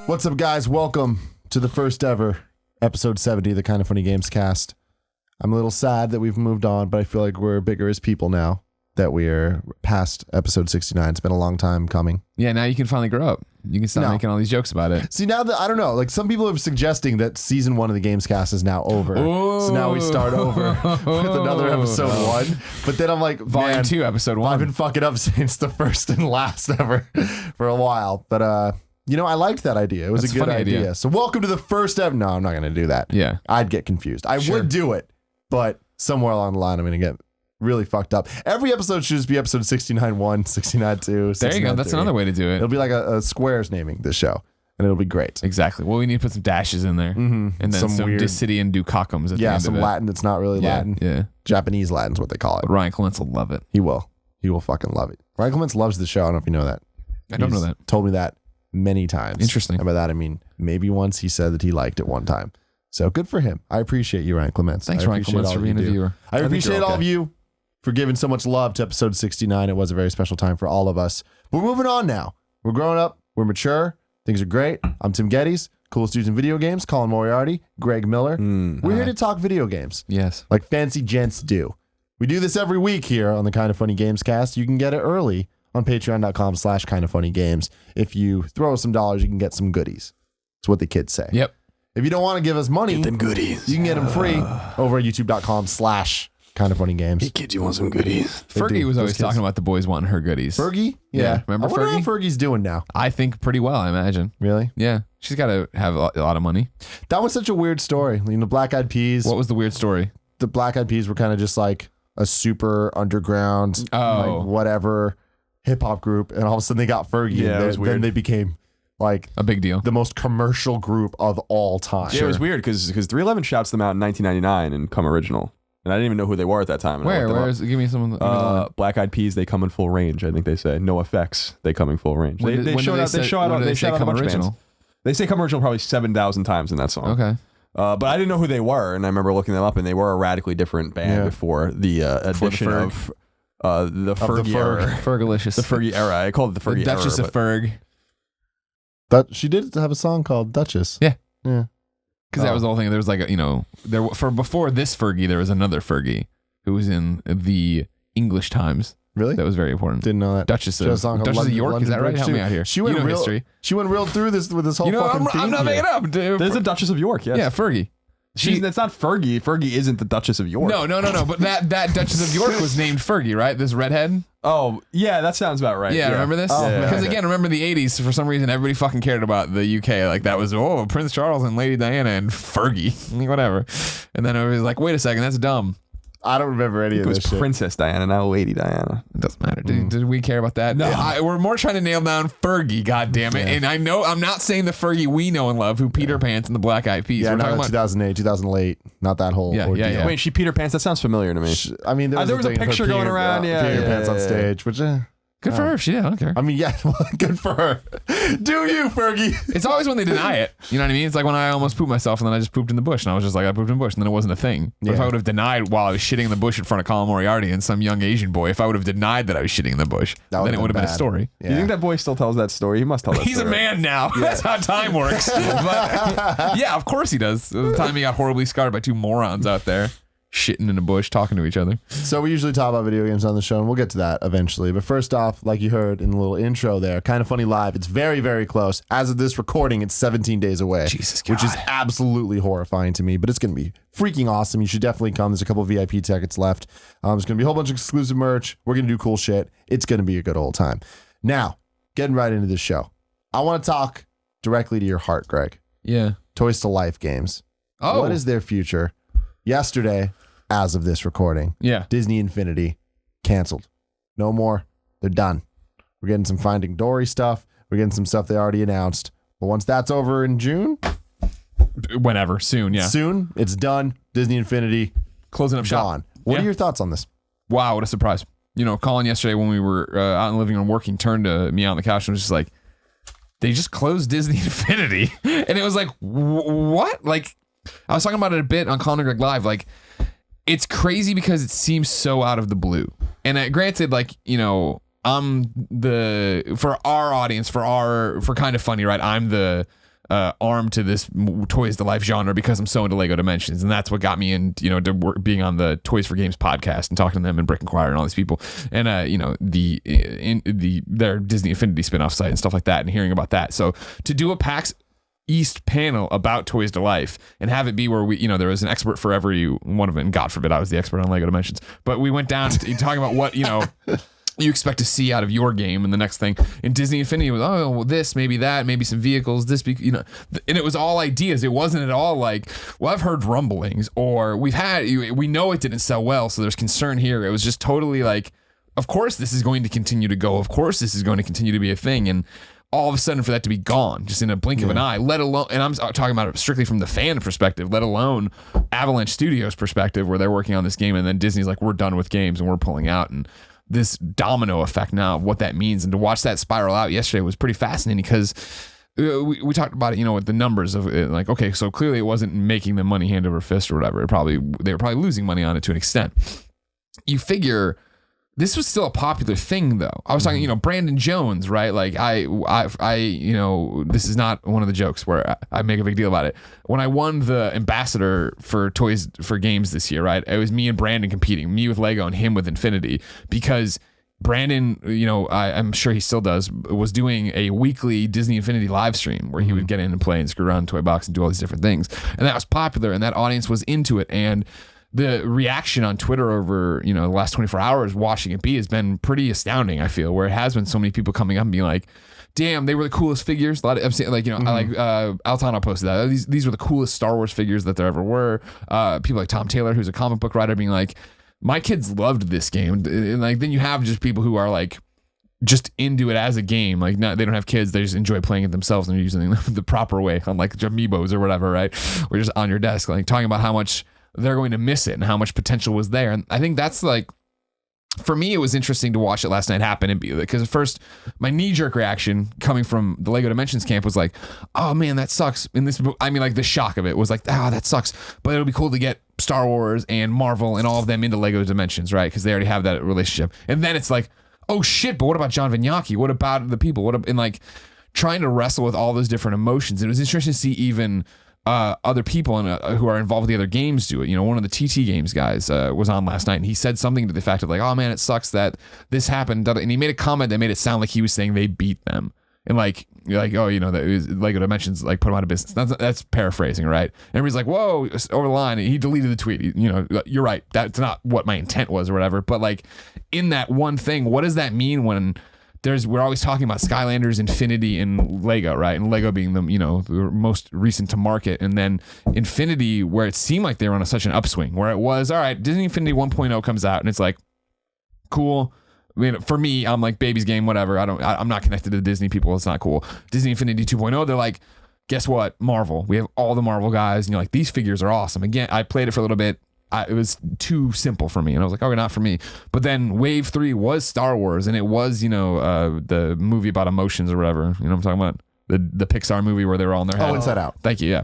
What's up, guys? Welcome to the first ever episode 70 of the Kind of Funny Gamescast. I'm a little sad that we've moved on, but I feel like we're bigger as people now that we're past episode 69. It's been a long time coming. Yeah, now you can finally grow up. You can stop making all these jokes about it. See, now that, I don't know, like some people are suggesting that season 1 of the Gamescast is now over. Ooh. So now we start over with another episode 1. But then I'm like, Volume 2, episode 1. I've been fucking up since the first and last ever for a while. But, you know, I liked that idea. It was a good idea. So welcome to the first ever. No, I'm not going to do that. Yeah. I'd get confused. I would do it, but somewhere along the line, I'm going to get really fucked up. Every episode should just be episode 69-1, 69-2. There you go. That's another way to do it. It'll be like a Squares naming this show, and it'll be great. Exactly. Well, we need to put some dashes in there. Mm-hmm. And then some weird Dissidian Dukakums at the end some of it. Latin that's not really Latin. Yeah. Japanese Latin's what they call it. But Ryan Clements will love it. He will. He will fucking love it. Ryan Clements loves the show. I don't know if you know that. I don't know that. Told me that many times. Interesting. And by that, I mean, maybe once he said that he liked it one time. So good for him. I appreciate you, Ryan Clements. Thanks, Ryan Clements, for being a viewer. I appreciate all of you for giving so much love to episode 69. It was a very special time for all of us. We're moving on now. We're growing up. We're mature. Things are great. I'm Tim Gettys, coolest dudes in video games. Colin Moriarty, Greg Miller. We're here to talk video games. Yes. Like fancy gents do. We do this every week here on the Kind of Funny Gamescast. You can get it early on patreon.com/kindoffunnygames. If you throw some dollars, you can get some goodies. That's what the kids say. Yep. If you don't want to give us money, get them goodies. You can get them free over at youtube.com/kindoffunnygames. Hey kids, you want some goodies? Fergie was always talking about the boys wanting her goodies. Fergie? Yeah. Remember I wonder Fergie? how Fergie's doing now. I think pretty well, I imagine. Really? Yeah. She's got to have a lot of money. That was such a weird story. You know, Black Eyed Peas. What was the weird story? The Black Eyed Peas were kind of just like a super underground, like whatever hip hop group, and all of a sudden they got Fergie. Yeah, and it was weird. Then they became like a big deal, the most commercial group of all time. Yeah, it was weird because 311 shouts them out in 1999 and Come Original, and I didn't even know who they were at that time. Where is? Give me some. Black Eyed Peas, they come in full range. I think they say No Effects, they come in full range. They show out a bunch of bands. They say Come Original probably 7,000 times in that song. Okay. But I didn't know who they were, and I remember looking them up, and they were a radically different band before the addition of the Fergie era. Fergalicious. The Fergie era. I called it the Fergie era. Duchess of Ferg. She did have a song called Duchess. Yeah. Yeah. Because that was the whole thing. There was like before this Fergie, there was another Fergie who was in the English Times. Really? That was very important. Didn't know that. Duchess of York. Is that right? Help me out here. She went real history. She went real through this with this whole fucking theme. I'm not making it up, dude. There's a Duchess of York. Yes. Yeah, Fergie. It's not Fergie. Fergie isn't the Duchess of York. No. But that Duchess of York was named Fergie, right? This redhead. Oh, yeah, that sounds about right. Yeah, remember this? Because again, remember the 80s, for some reason, everybody fucking cared about the UK. Like that was, Prince Charles and Lady Diana and Fergie. Whatever. And then everybody's like, wait a second, that's dumb. I don't remember any of this shit. It was Princess Diana, not Lady Diana. It doesn't matter. Did we care about that? No. We're more trying to nail down Fergie, goddammit. And I know, I'm not saying the Fergie we know and love, who Peter Pants and the Black Eyed Peas. Yeah, we're talking about 2008, 2008. Not that whole ordeal. Yeah. Wait, she Peter Pants? That sounds familiar to me. I mean, there was a picture going around. Peter Pants on stage, which... Good for her if she did. I don't care. I mean, yeah, good for her. Do you, Fergie? It's always when they deny it. You know what I mean? It's like when I almost pooped myself and then I just pooped in the bush and I was just like, I pooped in the bush and then it wasn't a thing. But if I would have denied while I was shitting in the bush in front of Colin Moriarty and some young Asian boy, if I would have denied that I was shitting in the bush, then it would have been a story. Yeah. Do you think that boy still tells that story? He must tell that story. He's a man now. Yeah. That's how time works. But yeah, of course he does. The time he got horribly scarred by two morons out there. Shitting in a bush, talking to each other. So we usually talk about video games on the show, and we'll get to that eventually. But first off, like you heard in the little intro there, Kind of Funny Live. It's very, very close. As of this recording, it's 17 days away. Jesus God. Which is absolutely horrifying to me, but it's going to be freaking awesome. You should definitely come. There's a couple of VIP tickets left. There's going to be a whole bunch of exclusive merch. We're going to do cool shit. It's going to be a good old time. Now, getting right into this show. I want to talk directly to your heart, Greg. Yeah. Toys to Life games. Oh. What is their future? Yesterday, as of this recording, Disney Infinity canceled. No more. They're done. We're getting some Finding Dory stuff. We're getting some stuff they already announced. But once that's over in June, whenever, soon, soon, it's done. Disney Infinity closing up shop. What are your thoughts on this? Wow, what a surprise! You know, Colin yesterday when we were out in the living room working, turned to me out on the couch and was just like, "They just closed Disney Infinity," and it was like, "What?" Like, I was talking about it a bit on Colin and Greg Live, like. It's crazy because it seems so out of the blue. And granted, like, you know, I'm for our audience, for Kind of Funny, right? I'm the arm to this Toys to Life genre because I'm so into Lego Dimensions, and that's what got me in, to being on the Toys for Games podcast and talking to them and Brick Inquirer and all these people, and their Disney Infinity spinoff site and stuff like that, and hearing about that. So to do a PAX East panel about Toys to Life and have it be where we, there was an expert for every one of it, and God forbid I was the expert on Lego Dimensions, but we went down to talking about what you expect to see out of your game, and the next thing in Disney Infinity was, oh, well, this, maybe that, maybe some vehicles, this, and it was all ideas. It wasn't at all like, well, I've heard rumblings, or we know it didn't sell well, so there's concern here. It was just totally like, of course this is going to continue to go. Of course this is going to continue to be a thing, and all of a sudden for that to be gone just in a blink of an eye, let alone, and I'm talking about it strictly from the fan perspective, let alone Avalanche Studios perspective, where they're working on this game, and then Disney's like, we're done with games and we're pulling out, and this domino effect now of what that means. And to watch that spiral out yesterday was pretty fascinating, because we talked about it, with the numbers of it, like, okay, so clearly it wasn't making them money hand over fist or whatever. They were probably losing money on it to an extent. You figure this was still a popular thing, though. I was talking, Brandon Jones, right? Like I, this is not one of the jokes where I make a big deal about it. When I won the ambassador for Toys for Games this year, right? It was me and Brandon competing, me with Lego and him with Infinity, because Brandon, I'm sure he still does, was doing a weekly Disney Infinity live stream where he would get in and play and screw around Toy Box and do all these different things. And that was popular, and that audience was into it. And the reaction on Twitter over, the last 24 hours watching it be has been pretty astounding, I feel, where it has been so many people coming up and being like, damn, they were the coolest figures. A lot of, I like Altano posted that. These were the coolest Star Wars figures that there ever were. People like Tom Taylor, who's a comic book writer, being like, my kids loved this game. And like, then you have just people who are like, just into it as a game. Like, they don't have kids, they just enjoy playing it themselves, and they're using the proper way on like Amiibos or whatever, right? Or just on your desk, like talking about how much they're going to miss it and how much potential was there. And I think that's like, for me, it was interesting to watch it last night happen, and because at first my knee-jerk reaction coming from the Lego Dimensions camp was like, oh man, that sucks. And this, I mean, like the shock of it was like, that sucks, but it'll be cool to get Star Wars and Marvel and all of them into Lego Dimensions, right? Because they already have that relationship. And then it's like, oh shit, but what about John Vignacchi? What about the people? And like trying to wrestle with all those different emotions. It was interesting to see even other people who are involved with the other games do it. One of the TT Games guys was on last night, and he said something to the fact of like, oh man, it sucks that this happened. And he made a comment that made it sound like he was saying they beat them. And like, oh, that Lego Dimensions like put him out of business. That's paraphrasing, right? And everybody's like, whoa, over the line. And he deleted the tweet. You're right. That's not what my intent was or whatever. But like in that one thing, what does that mean when we're always talking about Skylanders, Infinity, and Lego, right? And Lego being the most recent to market, and then Infinity, where it seemed like they were on such an upswing, where it was, all right, Disney Infinity 1.0 comes out, and it's like, cool. I mean, for me, I'm like, baby's game, whatever. I'm not connected to the Disney people. It's not cool. Disney Infinity 2.0, they're like, guess what? Marvel. We have all the Marvel guys, and you're like, these figures are awesome. Again, I played it for a little bit. It was too simple for me, and I was like, okay, not for me. But then Wave 3 was Star Wars, and it was, the movie about emotions or whatever. You know what I'm talking about? The Pixar movie where they were all in their head. Oh, Inside Out. Thank you, yeah.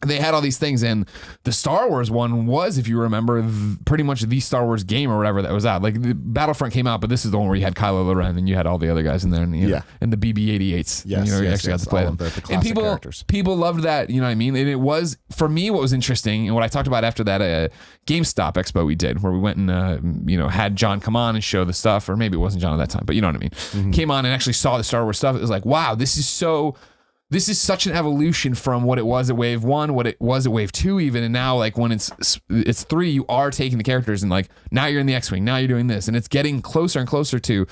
They had all these things, and the Star Wars one was, if you remember, pretty much the Star Wars game or whatever that was out. Like, the Battlefront came out, but this is the one where you had Kylo Ren, and you had all the other guys in there, and, and the BB-88s. Yes, you actually got to play them. The classic and characters. People loved that, you know what I mean? And it was, for me, what was interesting, and what I talked about after that GameStop expo we did, where we went and, had John come on and show the stuff, or maybe it wasn't John at that time, but you know what I mean? Mm-hmm. Came on and actually saw the Star Wars stuff. It was like, wow, this is such an evolution from what it was at Wave 1, what it was at Wave 2 even, and now like when it's 3, you are taking the characters and like, now you're in the X-Wing, now you're doing this, and it's getting closer and closer to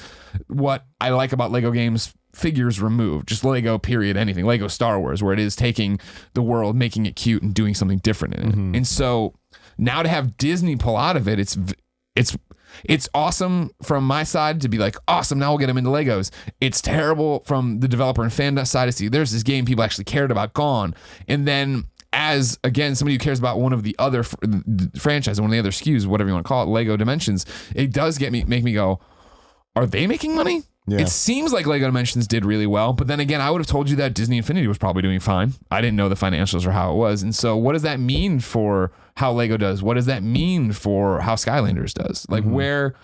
what I like about Lego games figures removed, just Lego period, anything, Lego Star Wars, where it is taking the world, making it cute and doing something different in it. Mm-hmm. And so now to have Disney pull out of it, it's awesome from my side to be like, awesome, now we'll get them into Legos. It's terrible from the developer and fan side to see there's this game people actually cared about gone. And then as, again, somebody who cares about one of the other franchise, one of the other SKUs, whatever you want to call it, Lego Dimensions, it does make me go, are they making money? Yeah. It seems like Lego Dimensions did really well, but then again, I would have told you that Disney Infinity was probably doing fine. I didn't know the financials or how it was. And so what does that mean for how Lego does? What does that mean for how Skylanders does? Like, where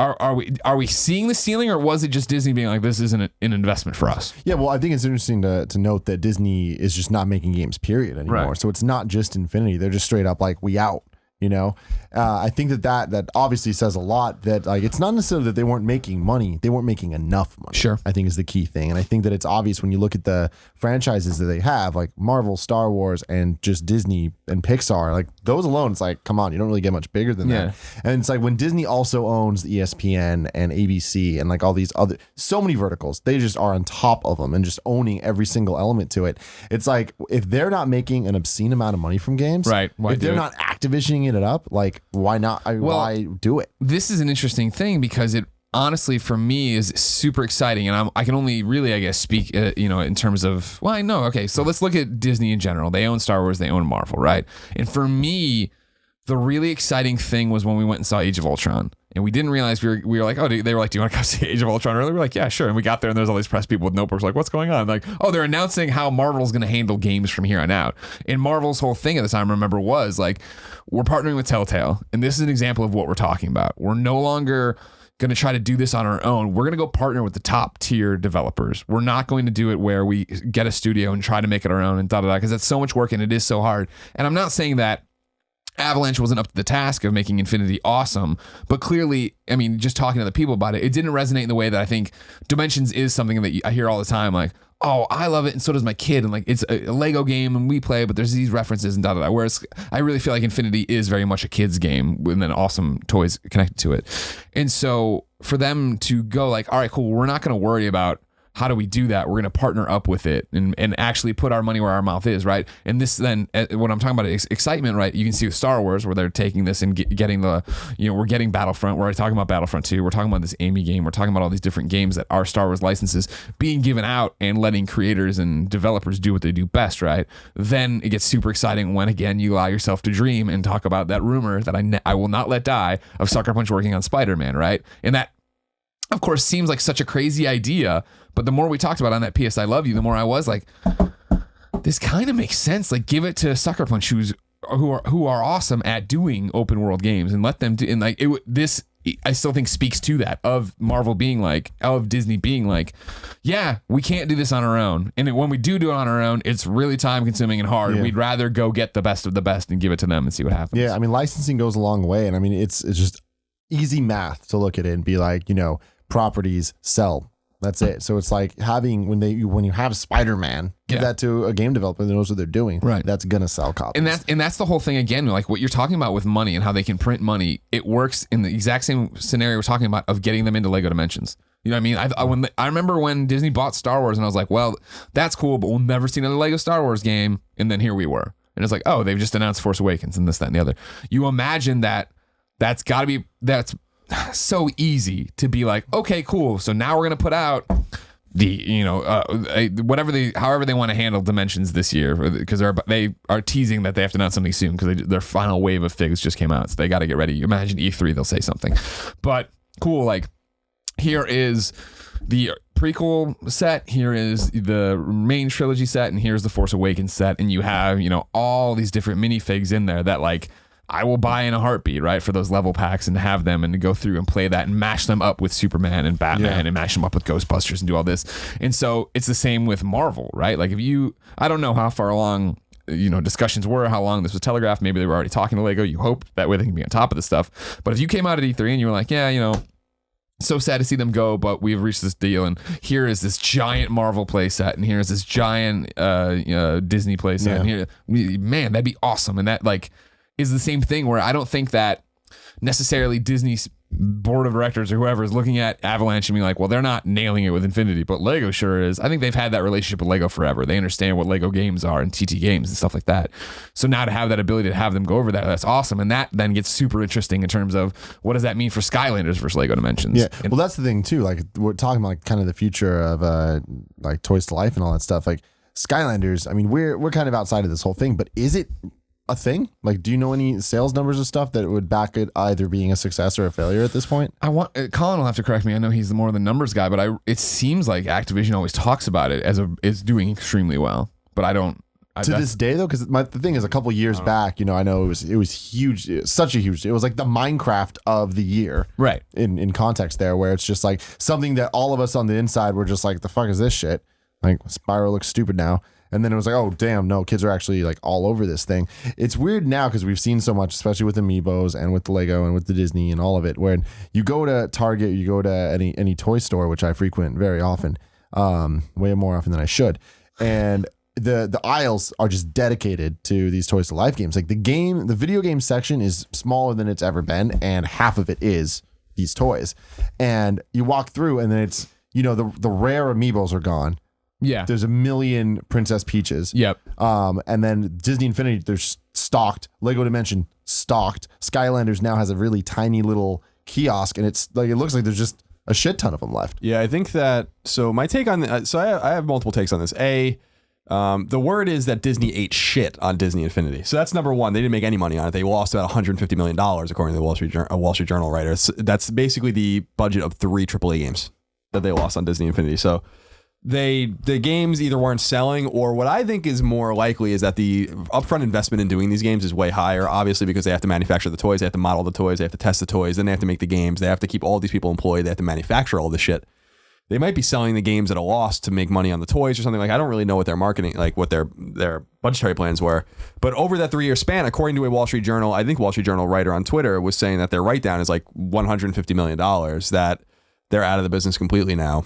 Are we seeing the ceiling, or was it just Disney being like, this isn't an investment for us? Yeah, well, I think it's interesting to note that Disney is just not making games, period, anymore. Right. So it's not just Infinity. They're just straight up like, we out. You know, I think that obviously says a lot, that like, it's not necessarily that they weren't making money. They weren't making enough money. Sure. I think is the key thing. And I think that it's obvious when you look at the franchises that they have, like Marvel, Star Wars, and just Disney and Pixar, like those alone, it's like, come on, you don't really get much bigger than that. And it's like when Disney also owns the ESPN and ABC and like all these other, so many verticals, they just are on top of them and just owning every single element to it. It's like, if they're not making an obscene amount of money from games, right? If they're not Activisioning it up, like, why not? Why do it? This is an interesting thing because it honestly, for me, is super exciting, and I can only really, I guess, speak, in terms of, well, I know. Okay, so let's look at Disney in general. They own Star Wars, they own Marvel, right? And for me, the really exciting thing was when we went and saw Age of Ultron. And we didn't realize we were like, oh, they were like, do you want to come see Age of Ultron early? We're like, yeah, sure. And we got there and there's all these press people with notebooks like, what's going on? Like, oh, they're announcing how Marvel's going to handle games from here on out. And Marvel's whole thing at the time, remember, was like, we're partnering with Telltale. And this is an example of what we're talking about. We're no longer going to try to do this on our own. We're going to go partner with the top tier developers. We're not going to do it where we get a studio and try to make it our own and da-da-da, because that's so much work and it is so hard. And I'm not saying that Avalanche wasn't up to the task of making Infinity awesome, but clearly, I mean, just talking to the people about it, it didn't resonate in the way that I think Dimensions is something that I hear all the time, like, oh, I love it, and so does my kid, and like, it's a Lego game, and we play, but there's these references and da-da-da, whereas I really feel like Infinity is very much a kid's game with then awesome toys connected to it. And so for them to go like, all right, cool, we're not going to worry about how do we do that? We're going to partner up with it and actually put our money where our mouth is, right? And this then, what I'm talking about is excitement, right? You can see with Star Wars where they're taking this and getting the, we're getting Battlefront. We're already talking about Battlefront 2. We're talking about this Amy game. We're talking about all these different games that are Star Wars licenses being given out and letting creators and developers do what they do best, right? Then it gets super exciting when, again, you allow yourself to dream and talk about that rumor that I will not let die of Sucker Punch working on Spider-Man, right? And that, of course, seems like such a crazy idea, but the more we talked about on that PS I Love You, the more I was like, this kind of makes sense. Like, give it to Sucker Punch, who are awesome at doing open world games, and let them do. And like this, I still think speaks to that of Marvel being like, of Disney being like, yeah, we can't do this on our own, and when we do it on our own, it's really time consuming and hard. Yeah. We'd rather go get the best of the best and give it to them and see what happens. Yeah, I mean, licensing goes a long way, and I mean, it's just easy math to look at it and be like, properties sell. That's it. So it's like having when you have Spider-Man, give that to a game developer that knows what they're doing. Right. That's gonna sell copies. And that's the whole thing again. Like what you're talking about with money and how they can print money. It works in the exact same scenario we're talking about of getting them into Lego Dimensions. You know what I mean? I remember when Disney bought Star Wars, and I was like, well, that's cool, but we'll never see another Lego Star Wars game. And then here we were, and it's like, oh, they've just announced Force Awakens and this, that, and the other. You imagine that's so easy to be like, okay, cool. So now we're gonna put out the however they want to handle Dimensions this year, because they are teasing that they have to announce something soon because their final wave of figs just came out, so they got to get ready. You imagine E3, they'll say something, but cool. Like, here is the prequel set, here is the main trilogy set, and here's the Force Awakens set, and you have all these different minifigs in there that like I will buy in a heartbeat, right, for those level packs and have them and to go through and play that and mash them up with Superman and Batman and mash them up with Ghostbusters and do all this. And so it's the same with Marvel, right? Like I don't know how far along discussions were, how long this was telegraphed. Maybe they were already talking to Lego. You hope that way they can be on top of this stuff. But if you came out at E3 and you were like, yeah, so sad to see them go, but we've reached this deal, and here is this giant Marvel playset, and here's this giant Disney playset, and here, man, that'd be awesome. And that like is the same thing where I don't think that necessarily Disney's board of directors or whoever is looking at Avalanche and being like, well, they're not nailing it with Infinity, but Lego sure is. I think they've had that relationship with Lego forever. They understand what Lego games are and TT games and stuff like that. So now to have that ability to have them go over that, that's awesome. And that then gets super interesting in terms of what does that mean for Skylanders versus Lego Dimensions. Yeah. Well, that's the thing too. Like we're talking about like kind of the future of like Toys to Life and all that stuff. Like Skylanders, I mean, we're kind of outside of this whole thing, but is it a thing? Like, do you know any sales numbers of stuff that would back it either being a success or a failure at this point? Colin will have to correct me. I know he's more of the numbers guy, but it seems like Activision always talks about it as doing extremely well. But I don't to this day though, because the thing is, a couple years back, I know it was huge, it was like the Minecraft of the year, right? In context there, where it's just like something that all of us on the inside were just like, the fuck is this shit? Like, Spyro looks stupid now. And then it was like, oh damn, no, kids are actually like all over this thing. It's weird now because we've seen so much, especially with Amiibos and with the Lego and with the Disney and all of it. When you go to Target, you go to any toy store, which I frequent very often, way more often than I should, and the aisles are just dedicated to these Toys to Life games. Like the video game section is smaller than it's ever been, and half of it is these toys. And you walk through, and then it's the rare Amiibos are gone. Yeah, there's a million Princess Peaches. Yep. And then Disney Infinity, they're stocked. Lego Dimension stocked. Skylanders now has a really tiny little kiosk, and it's like it looks like there's just a shit ton of them left. Yeah, I think that. So my take on I have multiple takes on this. The word is that Disney ate shit on Disney Infinity. So that's number one. They didn't make any money on it. They lost about $150 million, according to the Wall Street Journal writer. That's basically the budget of 3 AAA games that they lost on Disney Infinity. So the games either weren't selling, or what I think is more likely is that the upfront investment in doing these games is way higher, obviously, because they have to manufacture the toys, they have to model the toys, they have to test the toys, then they have to make the games, they have to keep all these people employed, they have to manufacture all this shit. They might be selling the games at a loss to make money on the toys or something. Like, I don't really know what their marketing, like what their budgetary plans were. But over that 3-year span, according to a Wall Street Journal writer on Twitter was saying that their write down is like $150 million, that they're out of the business completely now.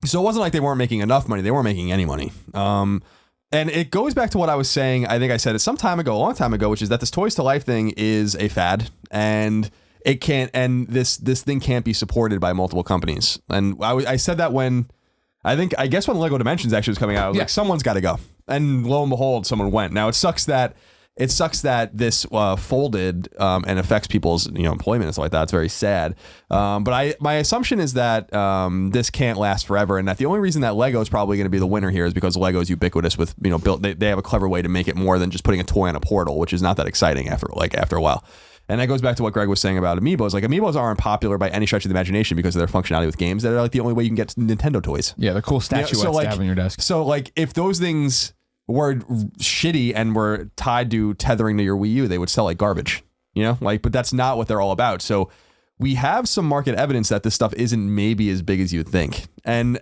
So it wasn't like they weren't making enough money. They weren't making any money. And it goes back to what I was saying. I think I said it a long time ago, which is that this Toys to Life thing is a fad, and it can't, and this thing can't be supported by multiple companies. And I said that when when Lego Dimensions actually was coming out, I was like, someone's got to go. And lo and behold, someone went. Now it sucks that this folded and affects people's employment and stuff like that. It's very sad. But my assumption is that this can't last forever, and that the only reason that Lego is probably going to be the winner here is because Lego is ubiquitous with built. They have a clever way to make it more than just putting a toy on a portal, which is not that exciting after a while. And that goes back to what Greg was saying about Amiibos. Like, Amiibos aren't popular by any stretch of the imagination because of their functionality with games. They're like the only way you can get Nintendo toys. Yeah, the cool statuettes to have on your desk. So like, if those things were shitty and were tied to tethering to your Wii U, they would sell like garbage, but that's not what they're all about. So we have some market evidence that this stuff isn't maybe as big as you'd think. And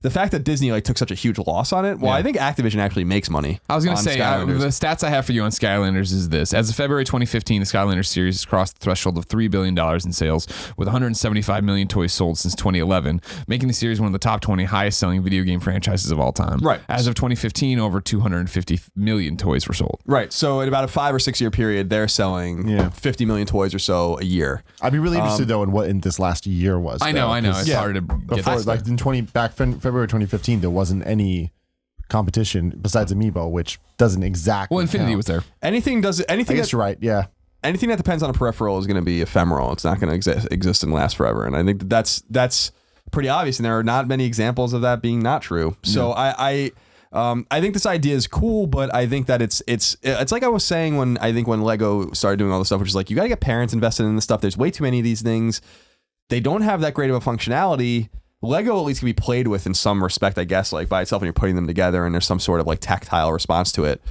the fact that Disney took such a huge loss on it, I think Activision actually makes money. I was going to say, the stats I have for you on Skylanders is this. As of February 2015, the Skylanders series has crossed the threshold of $3 billion in sales, with 175 million toys sold since 2011, making the series one of the top 20 highest selling video game franchises of all time. Right. As of 2015, over 250 million toys were sold. Right. So in about a 5 or 6 year period, they're selling 50 million toys or so a year. I'd be really interested though in what in this last year was. I know. It's hard to get that. February 2015, there wasn't any competition besides Amiibo, which doesn't exactly. Well, Infinity count. was there. Anything I guess you're right. Yeah. Anything that depends on a peripheral is going to be ephemeral. It's not going to exist and last forever. And I think that's pretty obvious. And there are not many examples of that being not true. So I think this idea is cool, but I think that it's like I was saying when Lego started doing all this stuff, which is like, you got to get parents invested in this stuff. There's way too many of these things. They don't have that great of a functionality. Lego at least can be played with in some respect, I guess, like by itself, when you're putting them together and there's some sort of like tactile response to it.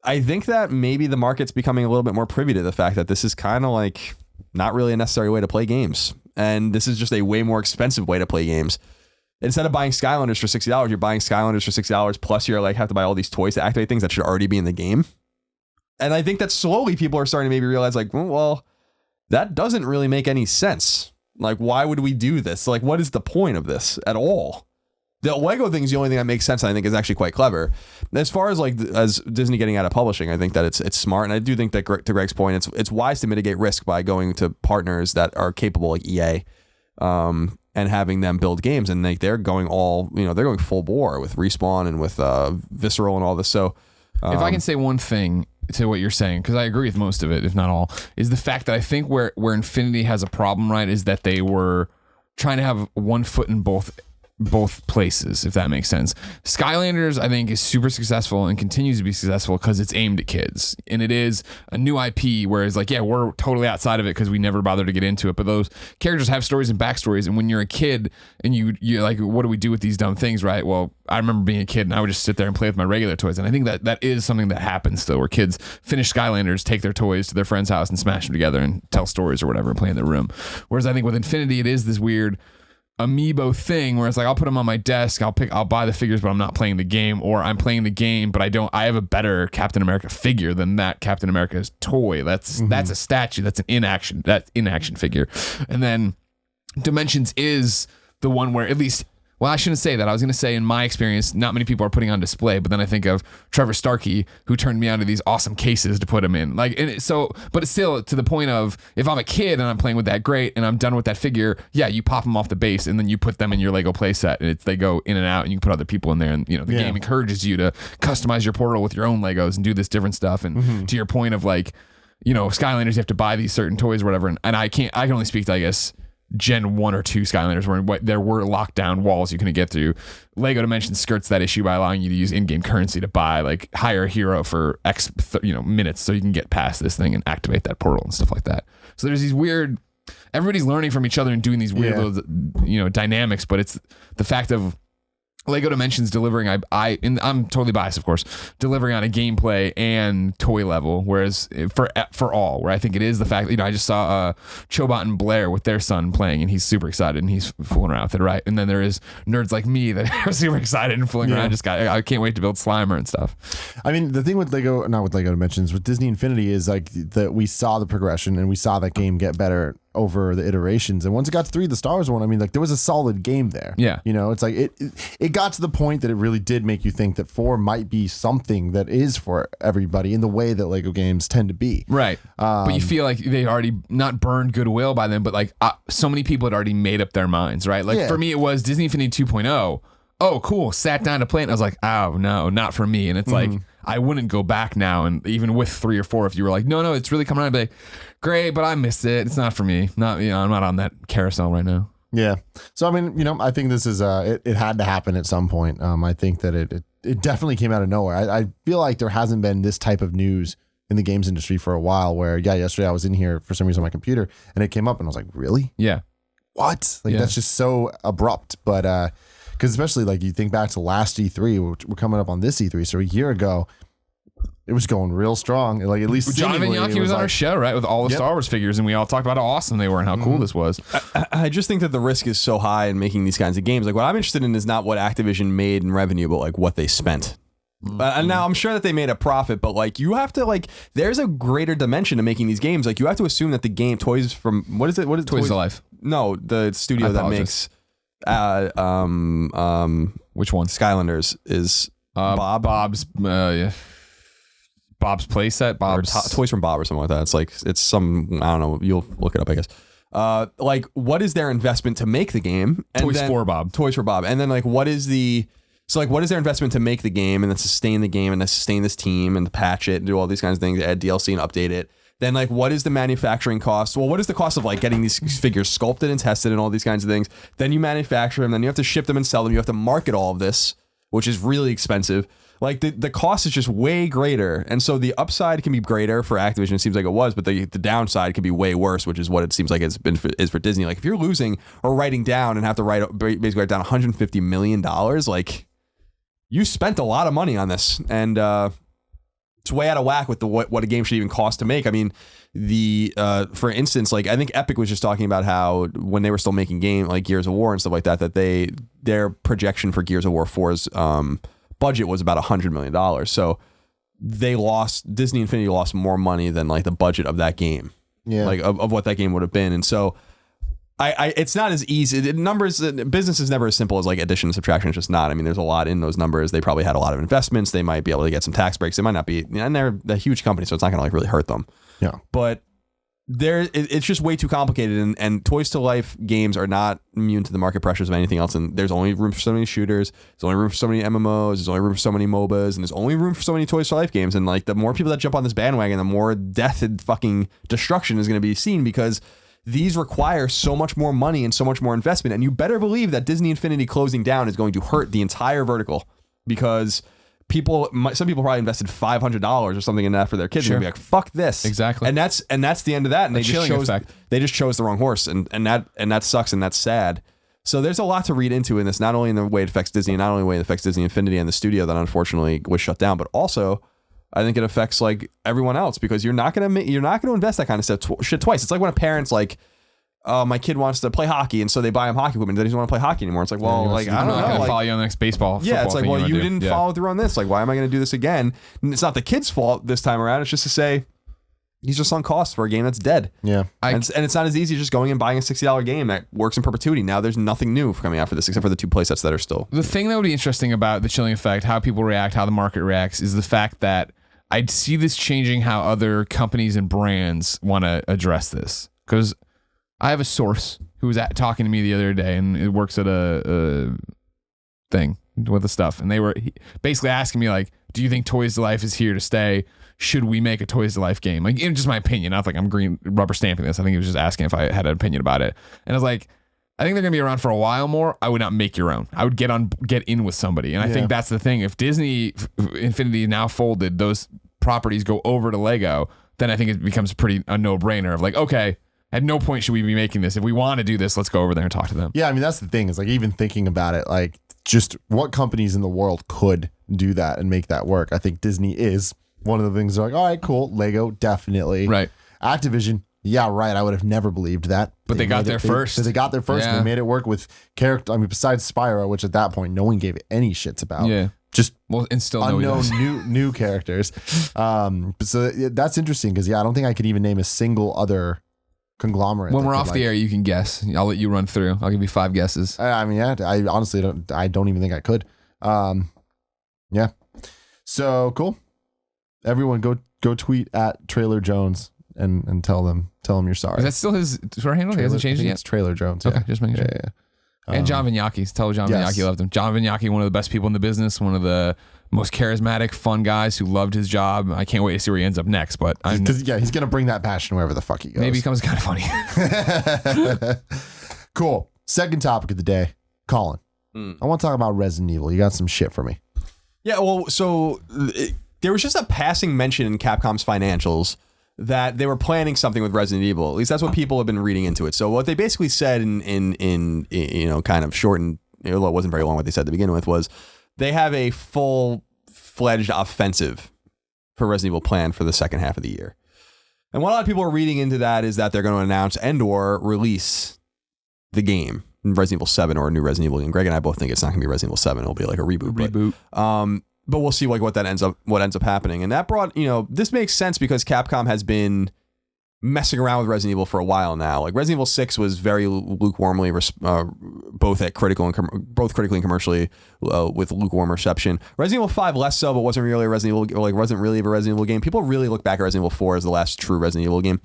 I think that maybe the market's becoming a little bit more privy to the fact that this is kind of like not really a necessary way to play games. And this is just a way more expensive way to play games. Instead of buying Skylanders for $60, you're buying Skylanders for $60, plus you're like have to buy all these toys to activate things that should already be in the game. And I think that slowly people are starting to maybe realize like, well, that doesn't really make any sense. Like, why would we do this? Like, what is the point of this at all? The Lego thing is the only thing that makes sense. I think is actually quite clever. As far as as Disney getting out of publishing, I think that it's smart, and I do think that to Greg's point, it's wise to mitigate risk by going to partners that are capable, like EA, and having them build games. And they're going they're going full bore with Respawn and with Visceral and all this. So, if I can say one thing to what you're saying, because I agree with most of it, if not all, is the fact that I think where Infinity has a problem, right, is that they were trying to have one foot in both both places, if that makes sense. Skylanders, I think, is super successful and continues to be successful because it's aimed at kids, and it is a new IP. Whereas, like, yeah, we're totally outside of it because we never bothered to get into it. But those characters have stories and backstories, and when you're a kid and you're like, what do we do with these dumb things, right? Well, I remember being a kid and I would just sit there and play with my regular toys, and I think that is something that happens still, where kids finish Skylanders, take their toys to their friend's house and smash them together and tell stories or whatever and play in their room. Whereas I think with Infinity, it is this weird amiibo thing where it's like, I'll put them on my desk, I'll buy the figures, but I'm not playing the game, or I'm playing the game, but I have a better Captain America figure than that Captain America's toy. That's a statue. That's an in-action figure. And then Dimensions is the one where, at least, well, I shouldn't say that. I was going to say, in my experience, not many people are putting on display, but then I think of Trevor Starkey, who turned me on to these awesome cases to put them in. Like, and so, but it's still to the point of, if I'm a kid and I'm playing with that, great, and I'm done with that figure, yeah, you pop them off the base and then you put them in your Lego playset, and they go in and out, and you can put other people in there, and the game encourages you to customize your portal with your own Legos and do this different stuff. And to your point of, like, Skylanders, you have to buy these certain toys or whatever, and I can only speak to, I guess, Gen 1 or 2 Skylanders, where there were lockdown walls you couldn't get through. Lego Dimensions skirts that issue by allowing you to use in-game currency to buy, like, hire a hero for X minutes so you can get past this thing and activate that portal and stuff like that. So there's these weird, everybody's learning from each other and doing these weird little, dynamics, but it's the fact of Lego Dimensions delivering, and I'm totally biased, of course, delivering on a gameplay and toy level, whereas for all, where I think it is the fact that, I just saw Chobot and Blair with their son playing, and he's super excited and he's fooling around with it, right? And then there is nerds like me that are super excited and fooling around. I can't wait to build Slimer and stuff. I mean, the thing with not with Lego Dimensions, with Disney Infinity is, like, that we saw the progression and we saw that game get better over the iterations, and once it got to 3, the Star Wars one, I mean, like, there was a solid game there. It's like it got to the point that it really did make you think that 4 might be something that is for everybody in the way that Lego games tend to be, right? But you feel like they already not burned goodwill by then, but like so many people had already made up their minds, right? Like for me, it was Disney Infinity 2.0. Oh, cool. Sat down to play it, and I was like, oh, no, not for me. And it's like, I wouldn't go back now. And even with 3 or 4, if you were like, no, it's really coming on, I'd be like, great, but I missed it. It's not for me. I'm not on that carousel right now. Yeah. So, I mean, I think this is, it had to happen at some point. I think that it definitely came out of nowhere. I feel like there hasn't been this type of news in the games industry for a while, where, yesterday I was in here for some reason on my computer and it came up and I was like, really? Yeah. What? Like, that's just so abrupt. But, because especially, like, you think back to last E3, we're coming up on this E3. So a year ago, it was going real strong. Like, at least John Vignacchi was on our show, right, with all the Star Wars figures, and we all talked about how awesome they were and how cool this was. I just think that the risk is so high in making these kinds of games. Like, what I'm interested in is not what Activision made in revenue, but like what they spent. And now I'm sure that they made a profit, but like, you have to, like, there's a greater dimension to making these games. Like, you have to assume that the game Toys from what is it? Toys to Life? No, the studio that makes which one? Skylanders is Bob's playset, Toys from Bob or something like that. It's like, it's some, I don't know, you'll look it up, I guess. Like, what is their investment to make the game? And Toys for Bob. And then, like, what is their investment to make the game and then sustain the game and then sustain this team and to patch it and do all these kinds of things, add DLC and update it? Then, like, what is the manufacturing cost? Well, what is the cost of, like, getting these figures sculpted and tested and all these kinds of things? Then you manufacture them, then you have to ship them and sell them. You have to market all of this, which is really expensive. Like, the cost is just way greater. And so the upside can be greater for Activision, it seems like it was, but the downside can be way worse, which is what it seems like it's been is for Disney. Like, if you're losing or writing down and have to basically write down $150 million, like, you spent a lot of money on this. And it's way out of whack with what a game should even cost to make. I mean, for instance, like, I think Epic was just talking about how when they were still making game like Gears of War and stuff like that, that their projection for Gears of War 4's budget was about $100 million. So Disney Infinity lost more money than, like, the budget of that game, like of what that game would have been. And so it's not as easy. Business is never as simple as, like, addition and subtraction. It's just not. I mean, there's a lot in those numbers. They probably had a lot of investments. They might be able to get some tax breaks. It might not be, and they're a huge company, so it's not going to, like, really hurt them. Yeah. But it's just way too complicated, and Toys to Life games are not immune to the market pressures of anything else. And there's only room for so many shooters. There's only room for so many MMOs. There's only room for so many MOBAs, and there's only room for so many Toys to Life games. And, like, the more people that jump on this bandwagon, the more death and fucking destruction is going to be seen, because these require so much more money and so much more investment. And you better believe that Disney Infinity closing down is going to hurt the entire vertical, because some people probably invested $500 or something in that for their kids. Sure. And they'll be like, fuck this. Exactly. And that's the end of that. And they just chose the wrong horse. And that sucks. And that's sad. So there's a lot to read into in this, not only in the way it affects Disney, and not only the way it affects Disney Infinity and the studio that unfortunately was shut down, but also I think it affects like everyone else, because you're not going to invest that kind of stuff shit twice. It's like when a parent's like, oh, my kid wants to play hockey, and so they buy him hockey equipment. They just want to play hockey anymore. It's like, well, like, I don't know. I'm not going to like, follow you on the next baseball. yeah, it's like, well, you didn't Yeah. follow through on this. Like, why am I going to do this again? And it's not the kid's fault this time around. It's just to say, he's just on cost for a game that's dead. Yeah. And it's not as easy as just going and buying a $60 game that works in perpetuity. Now there's nothing new coming out for this except for the 2 playsets that are still. The thing that would be interesting about the chilling effect, how people react, how the market reacts, is the fact that I'd see this changing how other companies and brands want to address this. Because I have a source who was talking to me the other day, and it works at a thing with the stuff. And they were basically asking me, like, do you think Toys to Life is here to stay? Should we make a Toys to Life game? Like, in just my opinion, not like I'm green rubber stamping this. I think he was just asking if I had an opinion about it. And I was like, I think they're gonna be around for a while more. I would not make your own. I would get in with somebody. And I think that's the thing. If Disney Infinity now folded, those properties go over to Lego, then I think it becomes a no-brainer of like, okay, at no point should we be making this. If we want to do this, let's go over there and talk to them. Yeah, I mean, that's the thing, is like, even thinking about it, like, just what companies in the world could do that and make that work. I think Disney is one of the things. They're like, all right, cool. Lego, definitely. Right. Activision, yeah, right. I would have never believed that. But they got there first. They got there first. Yeah. And they made it work with character. I mean, besides Spyro, which at that point no one gave any shits about. Yeah. Just and still unknown new characters. So that's interesting, because I don't think I could even name a single other conglomerate. When we're off the air, you can guess. I'll let you run through. I'll give you 5 guesses. I mean, yeah, I honestly don't even think I could. Yeah. So cool. Everyone go tweet at Trailer Jones and tell him you're sorry. Is that still his Twitter handle? He hasn't changed it yet? It's Trailer Jones. Okay, Yeah. just making sure. Yeah. And John Vignacchi. Tell John yes. Vignacchi loved him. John Vignacchi, one of the best people in the business, one of the most charismatic, fun guys who loved his job. I can't wait to see where he ends up next. But Because he's gonna bring that passion wherever the fuck he goes. maybe he becomes kind of funny. Cool. Second topic of the day, Colin. I want to talk about Resident Evil. You got some shit for me. Yeah, well, so there was just a passing mention in Capcom's financials that they were planning something with Resident Evil. At least that's what people have been reading into it. So what they basically said in kind of short and it wasn't very long. What they said to begin with was they have a full-fledged offensive for Resident Evil planned for the second half of the year. And what a lot of people are reading into that is that they're going to announce and/or release the game, Resident Evil 7 or a new Resident Evil game. Greg and I both think it's not going to be Resident Evil 7. It'll be like a reboot. But we'll see like what ends up happening. And that brought, this makes sense because Capcom has been messing around with Resident Evil for a while now. Like Resident Evil 6 was very lukewarmly both critically and commercially with lukewarm reception. Resident Evil 5 less so, but wasn't really a Resident Evil game. People really look back at Resident Evil 4 as the last true Resident Evil game,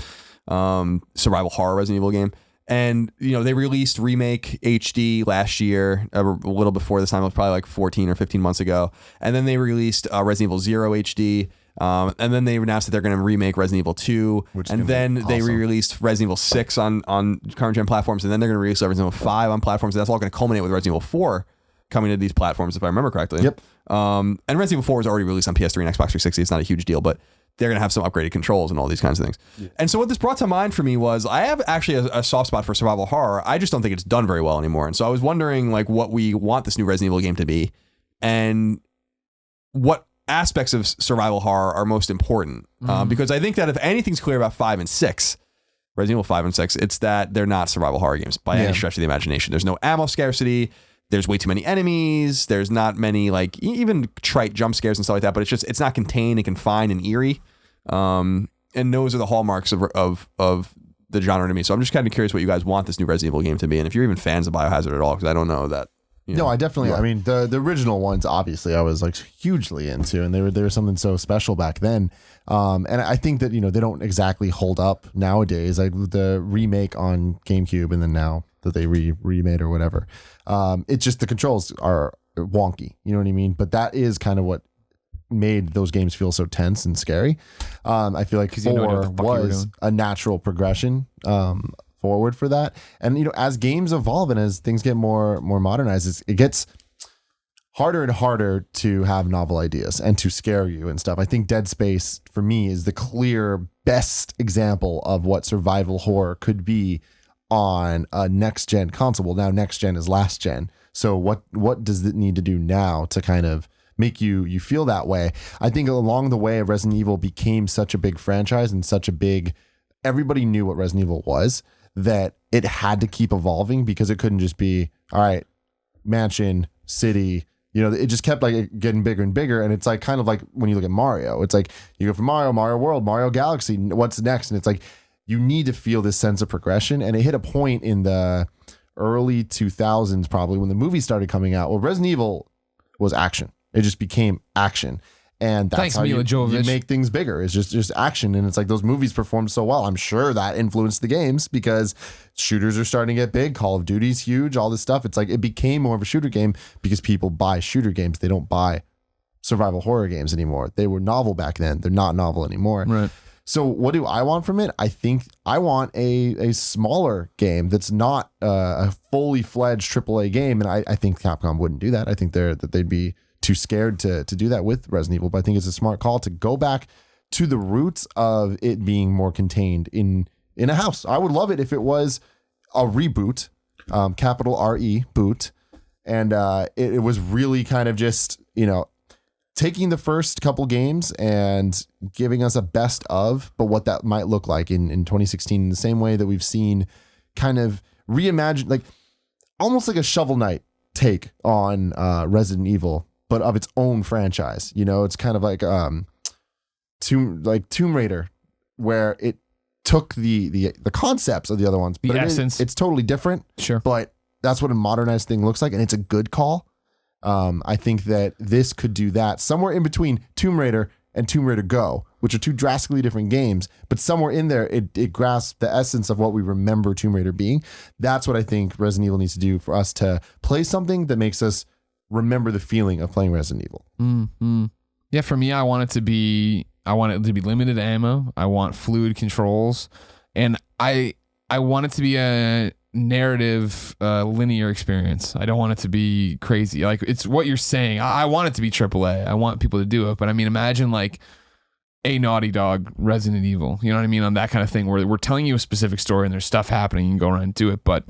survival horror Resident Evil game. And, they released Remake HD last year, a little before this time. It was probably like 14 or 15 months ago. And then they released Resident Evil 0 HD. And then they announced that they're going to remake Resident Evil 2. And then they re-released Resident Evil 6 on current gen platforms. And then they're going to release Resident Evil 5 on platforms. And that's all going to culminate with Resident Evil 4 coming to these platforms, if I remember correctly. Yep. And Resident Evil 4 was already released on PS3 and Xbox 360. It's not a huge deal, but they're going to have some upgraded controls and all these kinds of things. Yeah. And so what this brought to mind for me was I have actually a soft spot for survival horror. I just don't think it's done very well anymore. And so I was wondering like what we want this new Resident Evil game to be and what aspects of survival horror are most important. Because I think that if anything's clear about 5 and 6, Resident Evil 5 and 6, it's that they're not survival horror games by any stretch of the imagination. There's no ammo scarcity. There's way too many enemies. There's not many like even trite jump scares and stuff like that, but it's not contained and confined and eerie. And those are the hallmarks of the genre to me. So I'm just kind of curious what you guys want this new Resident Evil game to be, and if you're even fans of Biohazard at all, because I don't know that. No, I definitely. I mean, the original ones, obviously, I was like hugely into, and they were something so special back then. And I think that they don't exactly hold up nowadays. Like the remake on GameCube, and then now that they remade or whatever, it's just the controls are wonky. You know what I mean? But that is kind of what made those games feel so tense and scary. I feel like 4 was a natural progression. 4 forward for that. And, as games evolve and as things get more modernized, it gets harder and harder to have novel ideas and to scare you and stuff. I think Dead Space for me is the clear best example of what survival horror could be on a next gen console. Well, now next gen is last gen. So what does it need to do now to kind of make you feel that way? I think along the way, Resident Evil became such a big franchise and everybody knew what Resident Evil was, that it had to keep evolving, because it couldn't just be, all right, mansion, city. It just kept like getting bigger and bigger. And it's like kind of like when you look at Mario, it's like you go from Mario World, Mario Galaxy, what's next? And it's like you need to feel this sense of progression. And it hit a point in the early 2000s, probably when the movie started coming out. Well, Resident Evil was action. It just became action. And that's Thanks, how Mila you Jovovich. make things bigger. It's just action. And it's like those movies performed so well. I'm sure that influenced the games, because shooters are starting to get big. Call of Duty's huge, all this stuff. It's like it became more of a shooter game because people buy shooter games. They don't buy survival horror games anymore. They were novel back then. They're not novel anymore. Right. So what do I want from it? I think I want a smaller game that's not a fully fledged AAA game. And I think Capcom wouldn't do that. I think they'd be too scared to do that with Resident Evil. But I think it's a smart call to go back to the roots of it being more contained in a house. I would love it if it was a reboot, capital RE boot. And it was really kind of just, taking the first couple games and giving us a best of, but what that might look like in 2016, in the same way that we've seen kind of reimagined, like almost like a Shovel Knight take on Resident Evil, but of its own franchise. It's kind of like Tomb Raider, where it took the concepts of the other ones, the but essence. It's totally different. Sure. But that's what a modernized thing looks like, and it's a good call. I think that this could do that somewhere in between Tomb Raider and Tomb Raider Go, which are two drastically different games, but somewhere in there, it grasps the essence of what we remember Tomb Raider being. That's what I think Resident Evil needs to do for us to play something that makes us remember the feeling of playing Resident Evil. Mm-hmm. Yeah, for me, I want it to be limited ammo. I want fluid controls, and I want it to be a narrative linear experience. I don't want it to be crazy. Like, it's what you're saying. I want it to be AAA. I want people to do it, but I mean, imagine like a Naughty Dog Resident Evil, you know what I mean, on that kind of thing, where we're telling you a specific story and there's stuff happening, you can go around and do it. But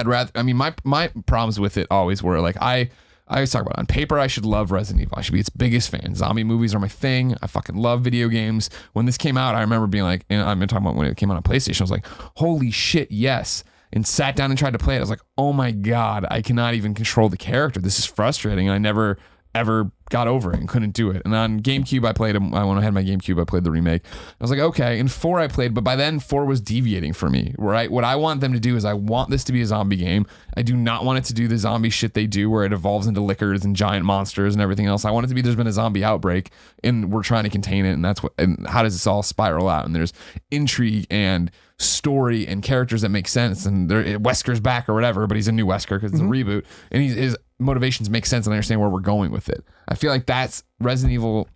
my problems with it always were like, I always talk about it. On paper, I should love Resident Evil. I should be its biggest fan. Zombie movies are my thing. I fucking love video games. When this came out, I remember being like, and I'm talking about when it came out on PlayStation, I was like, holy shit, yes. And sat down and tried to play it. I was like, oh my God, I cannot even control the character. This is frustrating. And I never ever got over it and couldn't do it. And on GameCube, I played when I had my GameCube, I played the remake. I was like, okay. And 4 I played, but by then 4 was deviating for me, right? What I want them to do is I want this to be a zombie game. I do not want it to do the zombie shit they do where it evolves into lickers and giant monsters and everything else. I want it to be there's been a zombie outbreak and we're trying to contain it. And and how does this all spiral out? And there's intrigue and story and characters that make sense. And Wesker's back or whatever, but he's a new Wesker because it's a reboot. And his motivations make sense and I understand where we're going with it. I feel like that's Resident Evil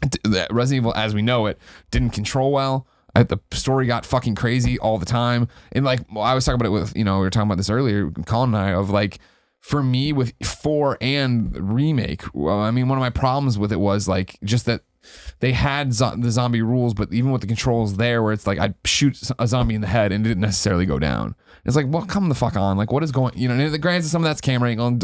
as we know it didn't control well. The story got fucking crazy all the time. And like, I was talking about it with, we were talking about this earlier, Colin and I, of like, for me with 4 and remake, I mean, one of my problems with it was like just that they had the zombie rules, but even with the controls there where it's like I'd shoot a zombie in the head and it didn't necessarily go down. It's like, well, come the fuck on. Like, what is going, and granted, some of that's camera angle.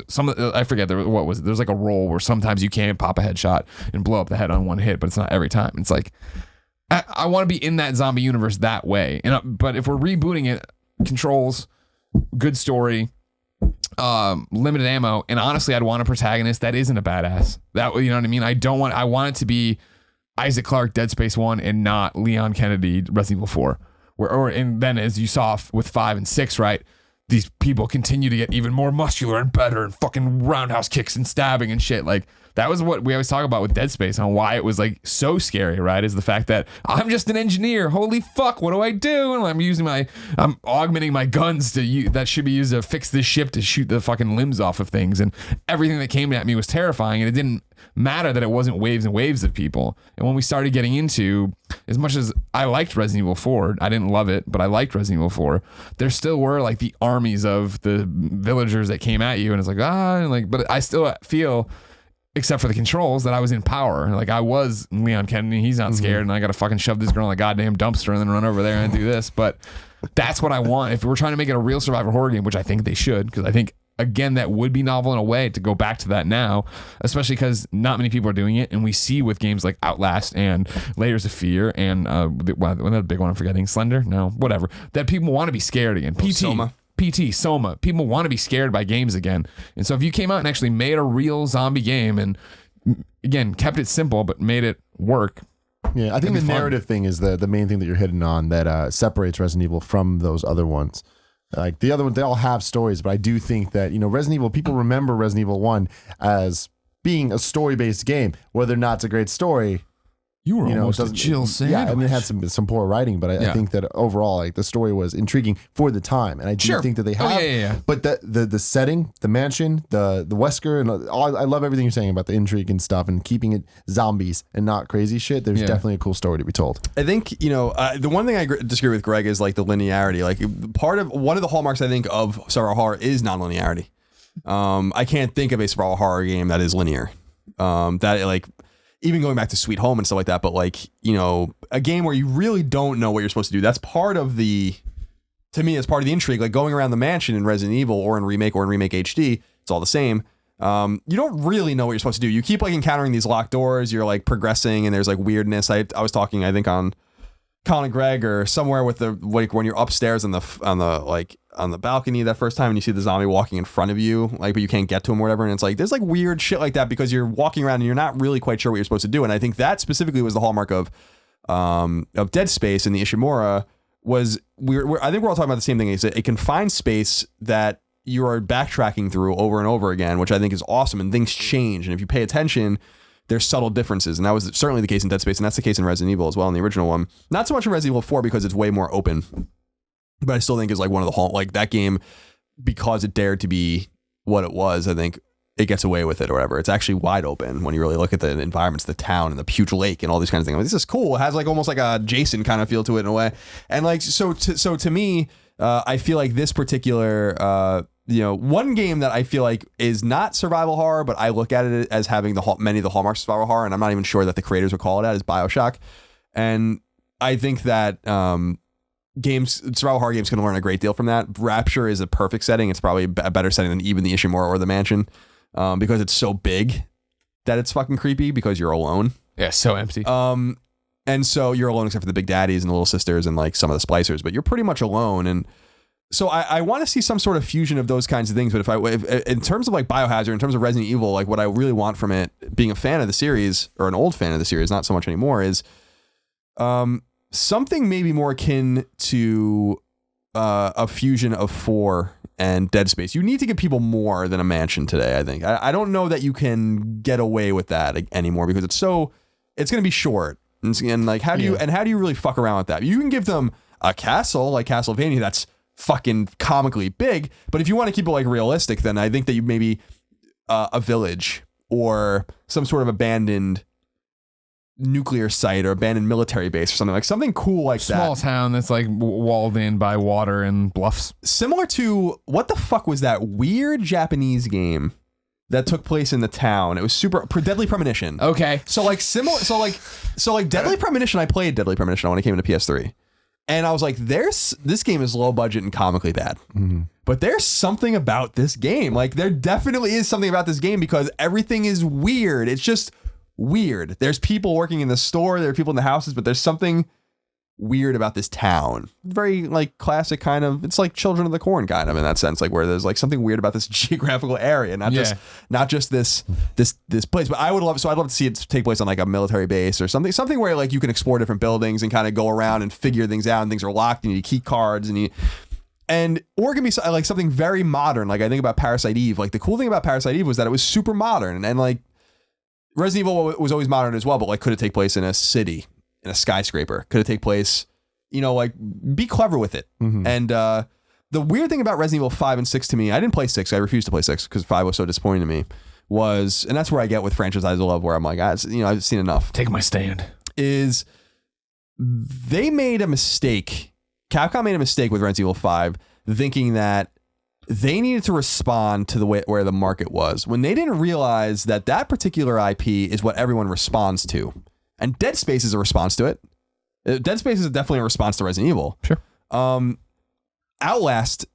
I forget, what was it? There's like a roll where sometimes you can pop a headshot and blow up the head on one hit, but it's not every time. It's like, I want to be in that zombie universe that way. But if we're rebooting it, controls, good story, limited ammo, and honestly, I'd want a protagonist that isn't a badass. That, you know what I mean? I want it to be Isaac Clarke, Dead Space 1, and not Leon Kennedy, Resident Evil 4. And then as you saw with 5 and 6, right? These people continue to get even more muscular and better and fucking roundhouse kicks and stabbing and shit. Like, that was what we always talk about with Dead Space and why it was like so scary, right? Is the fact that I'm just an engineer. Holy fuck, what do I do? And I'm augmenting my guns that should be used to fix this ship to shoot the fucking limbs off of things. And everything that came at me was terrifying. And it didn't matter that it wasn't waves and waves of people. And when we started getting into, as much as I liked Resident Evil 4, I didn't love it, but I liked Resident Evil 4. There still were like the armies of the villagers that came at you, and it's like but I still feel, except for the controls, that I was in power. Like I was Leon Kennedy, he's not scared, and I got to fucking shove this girl in a goddamn dumpster and then run over there and do this. But that's what I want. If we're trying to make it a real survival horror game, which I think they should, because I think, again, that would be novel in a way to go back to that now, especially because not many people are doing it. And we see with games like Outlast and Layers of Fear and the big one I'm forgetting, Slender? No, whatever. That people want to be scared again. Soma. People want to be scared by games again. And so if you came out and actually made a real zombie game and, again, kept it simple but made it work. Yeah, I think the narrative thing is the main thing that you're hitting on that separates Resident Evil from those other ones. Like the other ones, they all have stories, but I do think that, Resident Evil, people remember Resident Evil 1 as being a story-based game. Whether or not it's a great story, you were almost a Jill sandwich. Yeah, I mean, it had some poor writing, but I think that overall, like the story was intriguing for the time, and I do think that they have. Yeah. But the setting, the mansion, the Wesker, and I love everything you're saying about the intrigue and stuff, and keeping it zombies and not crazy shit. There's definitely a cool story to be told. I think the one thing I disagree with Greg is like the linearity. Like one of the hallmarks I think of survival horror is non-linearity. I can't think of a survival horror game that is linear. Even going back to Sweet Home and stuff like that, but a game where you really don't know what you're supposed to do. That's part of to me, it's part of the intrigue. Like going around the mansion in Resident Evil or in Remake HD, it's all the same. You don't really know what you're supposed to do. You keep encountering these locked doors. You're progressing, and there's weirdness. I was talking, I think, on Colin and Greg or somewhere with when you're upstairs on the balcony that first time and you see the zombie walking in front of you, but you can't get to him or whatever. And it's there's weird shit like that because you're walking around and you're not really quite sure what you're supposed to do. And I think that specifically was the hallmark of Dead Space and the Ishimura was I think we're all talking about the same thing. It's a confined space that you are backtracking through over and over again, which I think is awesome. And things change. And if you pay attention, there's subtle differences. And that was certainly the case in Dead Space. And that's the case in Resident Evil as well in the original one. Not so much in Resident Evil 4 because it's way more open. But I still think is one of the that game, because it dared to be what it was, I think it gets away with it or whatever. It's actually wide open when you really look at the environments, the town and the huge lake and all these kinds of things. This is cool. It has almost like a Jason kind of feel to it in a way. And so to me, I feel like this particular, one game that I feel like is not survival horror, but I look at it as having many of the hallmarks of survival horror, and I'm not even sure that the creators would call it that, is BioShock. And I think that survival horror games can learn a great deal from that. Rapture is a perfect setting. It's probably a better setting than even the Ishimura or the mansion, because it's so big that it's fucking creepy because you're alone. Yeah, so empty. And so you're alone except for the big daddies and the little sisters and some of the splicers, but you're pretty much alone. And so I want to see some sort of fusion of those kinds of things. But if in terms of Biohazard, in terms of Resident Evil, what I really want from it, being a fan of the series or an old fan of the series, not so much anymore, is something maybe more akin to a fusion of 4 and Dead Space. You need to give people more than a mansion today, I think. I don't know that you can get away with that anymore because it's going to be short. And how do you really fuck around with that? You can give them a castle like Castlevania that's fucking comically big, but if you want to keep it realistic, then I think that you maybe a village or some sort of abandoned nuclear site or abandoned military base or something cool like that. Small town that's walled in by water and bluffs. Similar to, what the fuck was that weird Japanese game that took place in the town? It was Deadly Premonition. Okay. So Deadly Premonition, I played Deadly Premonition when it came into PS3. And I was this game is low budget and comically bad. Mm-hmm. But there's something about this game. There definitely is something about this game because everything is weird. It's just weird. There's people working in the store, there are people in the houses, but there's something weird about this town. Very classic kind of, it's like Children of the Corn kind of in that sense, where there's something weird about this geographical area, not just this place. But I'd love to see it take place on a military base or something where you can explore different buildings and kind of go around and figure things out, and things are locked and you need key cards or it can be something very modern. I think about Parasite Eve. The cool thing about Parasite Eve was that it was super modern, and Resident Evil was always modern as well, but could it take place in a city, in a skyscraper? Could it take place, be clever with it. Mm-hmm. And the weird thing about Resident Evil 5 and 6 to me, I didn't play 6. I refused to play 6 because 5 was so disappointing to me. was, and that's where I get with franchise I love, where I'm like, I've seen enough. Take my stand. Is they made a mistake. Capcom made a mistake with Resident Evil 5, thinking that they needed to respond to the way where the market was, when they didn't realize that that particular IP is what everyone responds to. And Dead Space is a response to it. Dead Space is definitely a response to Resident Evil. Sure. Outlast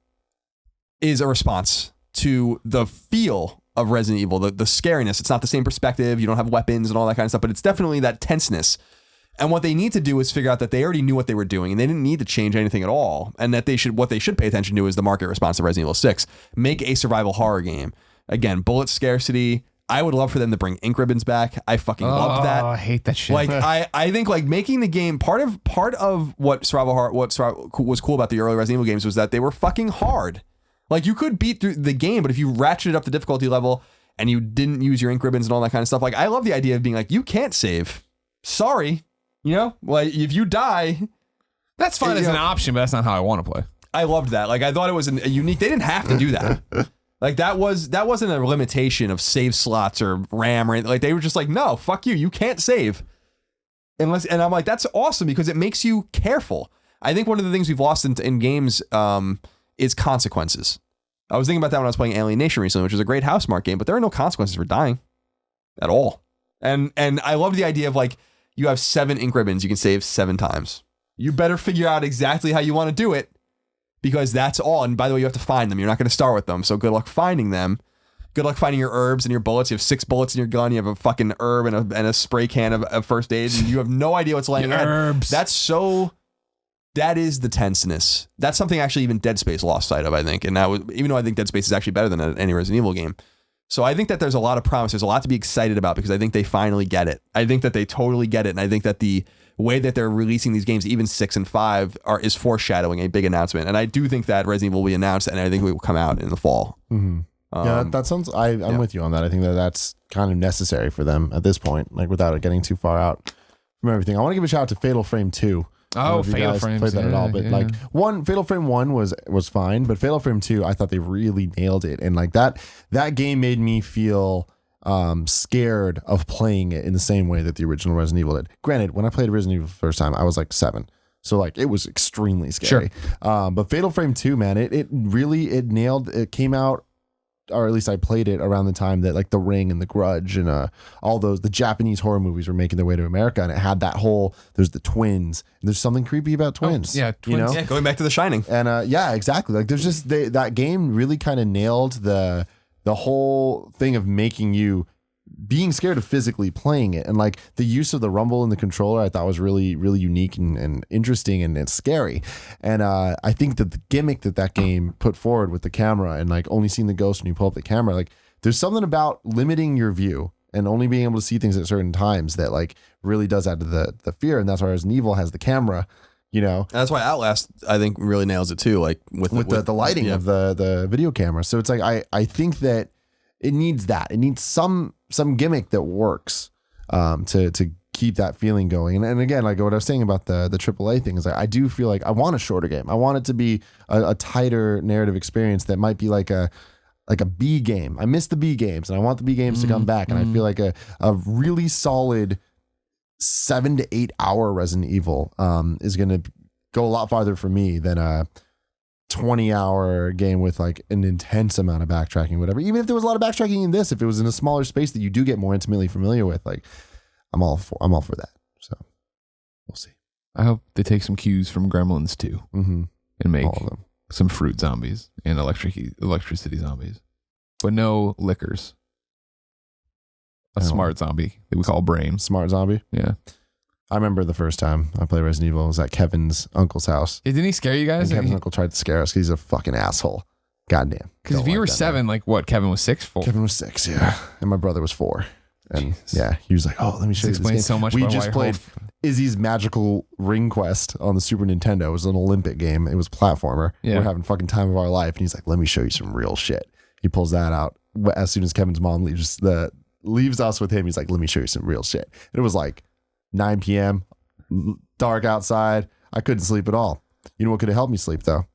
is a response to the feel of Resident Evil, the scariness. It's not the same perspective. You don't have weapons and all that kind of stuff, but it's definitely that tenseness. And what they need to do is figure out that they already knew what they were doing and they didn't need to change anything at all. And that what they should pay attention to is the market response to Resident Evil 6. Make a survival horror game. Again, bullet scarcity. I would love for them to bring ink ribbons back. I fucking loved that. I hate that shit. Like I think like making the game part of what survival horror, was cool about the early Resident Evil games was that they were fucking hard. Like you could beat through the game, but if you ratcheted up the difficulty level and you didn't use your ink ribbons and all that kind of stuff, like I love the idea of being like, you can't save. Sorry. Like if you die, that's fine as an option, but that's not how I want to play. I loved that. Like I thought it was a unique. They didn't have to do that. Like that wasn't a limitation of save slots or RAM or anything. Like they were just like, no, fuck you. You can't save unless. And I'm like, that's awesome because it makes you careful. I think one of the things we've lost in games is consequences. I was thinking about that when I was playing Alienation recently, which is a great Housemarque game, but there are no consequences for dying at all. And I love the idea of like, you have 7 ink ribbons you can save 7 times. You better figure out exactly how you want to do it because that's all. And by the way, you have to find them. You're not going to start with them. So good luck finding them. Good luck finding your herbs and your bullets. You have 6 bullets in your gun. You have a fucking herb and a spray can of first aid. And you have no idea what's laying ahead. Herbs. That is the tenseness. That's something actually even Dead Space lost sight of, I think. And that was, even though I think Dead Space is actually better than any Resident Evil game. So I think that there's a lot of promise. There's a lot to be excited about because I think they finally get it. I think that they totally get it. And I think that the way that they're releasing these games, even 6 and 5, is foreshadowing a big announcement. And I do think that Resident Evil will be announced and I think it will come out in the fall. Mm-hmm. Yeah, that sounds, I'm with you on that. I think that's kind of necessary for them at this point, like without it getting too far out from everything. I want to give a shout out to Fatal Frame 2. Oh, Fatal Frame played that at all, but like Fatal Frame 1 was fine, but Fatal Frame 2, I thought they really nailed it, and like that game made me feel scared of playing it in the same way that the original Resident Evil did. Granted, when I played Resident Evil the first time, I was like 7, so like it was extremely scary. Sure. But Fatal Frame 2, man, it really nailed. It came out, or at least I played it around the time that like The Ring and The Grudge and all the Japanese horror movies were making their way to America, and it had that whole, there's the twins, and there's something creepy about twins. Yeah, twins. Yeah, going back to The Shining. And yeah, exactly. Like there's just that game really kind of nailed the whole thing of making you being scared of physically playing it, and like the use of the rumble in the controller I thought was really, really unique and interesting and scary. And I think that the gimmick that game put forward with the camera and like only seeing the ghost when you pull up the camera, like there's something about limiting your view and only being able to see things at certain times that like really does add to the fear. And that's why Resident Evil has the camera, And that's why Outlast, I think, really nails it too. Like with the lighting of the video camera. So it's like, I think that it needs that. It needs some gimmick that works to keep that feeling going. And again, like what I was saying about the AAA thing is I do feel like I want a shorter game. I want it to be a tighter narrative experience that might be like a B game. I miss the B games and I want the B games to come back. And I feel like a really solid 7 to 8 hour Resident Evil is going to go a lot farther for me than a 20-hour game with like an intense amount of backtracking, whatever. Even if there was a lot of backtracking in this, if it was in a smaller space that you do get more intimately familiar with, like I'm all for that. So we'll see. I hope they take some cues from Gremlins too, and make all of them. Some fruit zombies and electricity zombies, but no liquors. A smart zombie that we call Brain. Smart zombie. Yeah. I remember the first time I played Resident Evil was at Kevin's uncle's house. Didn't he scare you guys? And Kevin's uncle tried to scare us because he's a fucking asshole. Goddamn. Because if you were 7, like what? Kevin was 6? Kevin was 6, yeah. And my brother was 4. And yeah, he was like, "Oh, let me show you this game." So much. We just played Izzy's Magical Ring Quest on the Super Nintendo. It was an Olympic game. It was a platformer. Yeah. We're having fucking time of our life. And he's like, "Let me show you some real shit." He pulls that out as soon as Kevin's mom leaves us with him. He's like, "Let me show you some real shit." And it was like 9 p.m. dark outside. I couldn't sleep at all. You know what could have helped me sleep though?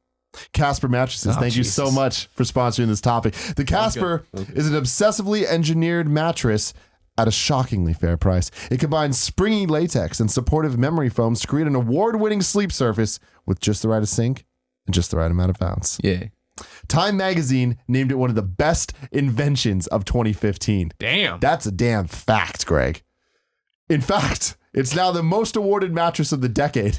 Casper mattresses. Thank you so much for sponsoring this topic. The Casper is an obsessively engineered mattress at a shockingly fair price. It combines springy latex and supportive memory foams to create an award-winning sleep surface with just the right sink and just the right amount of bounce. Yeah. Time Magazine named it one of the best inventions of 2015. Damn. That's a damn fact, Greg. In fact, it's now the most awarded mattress of the decade.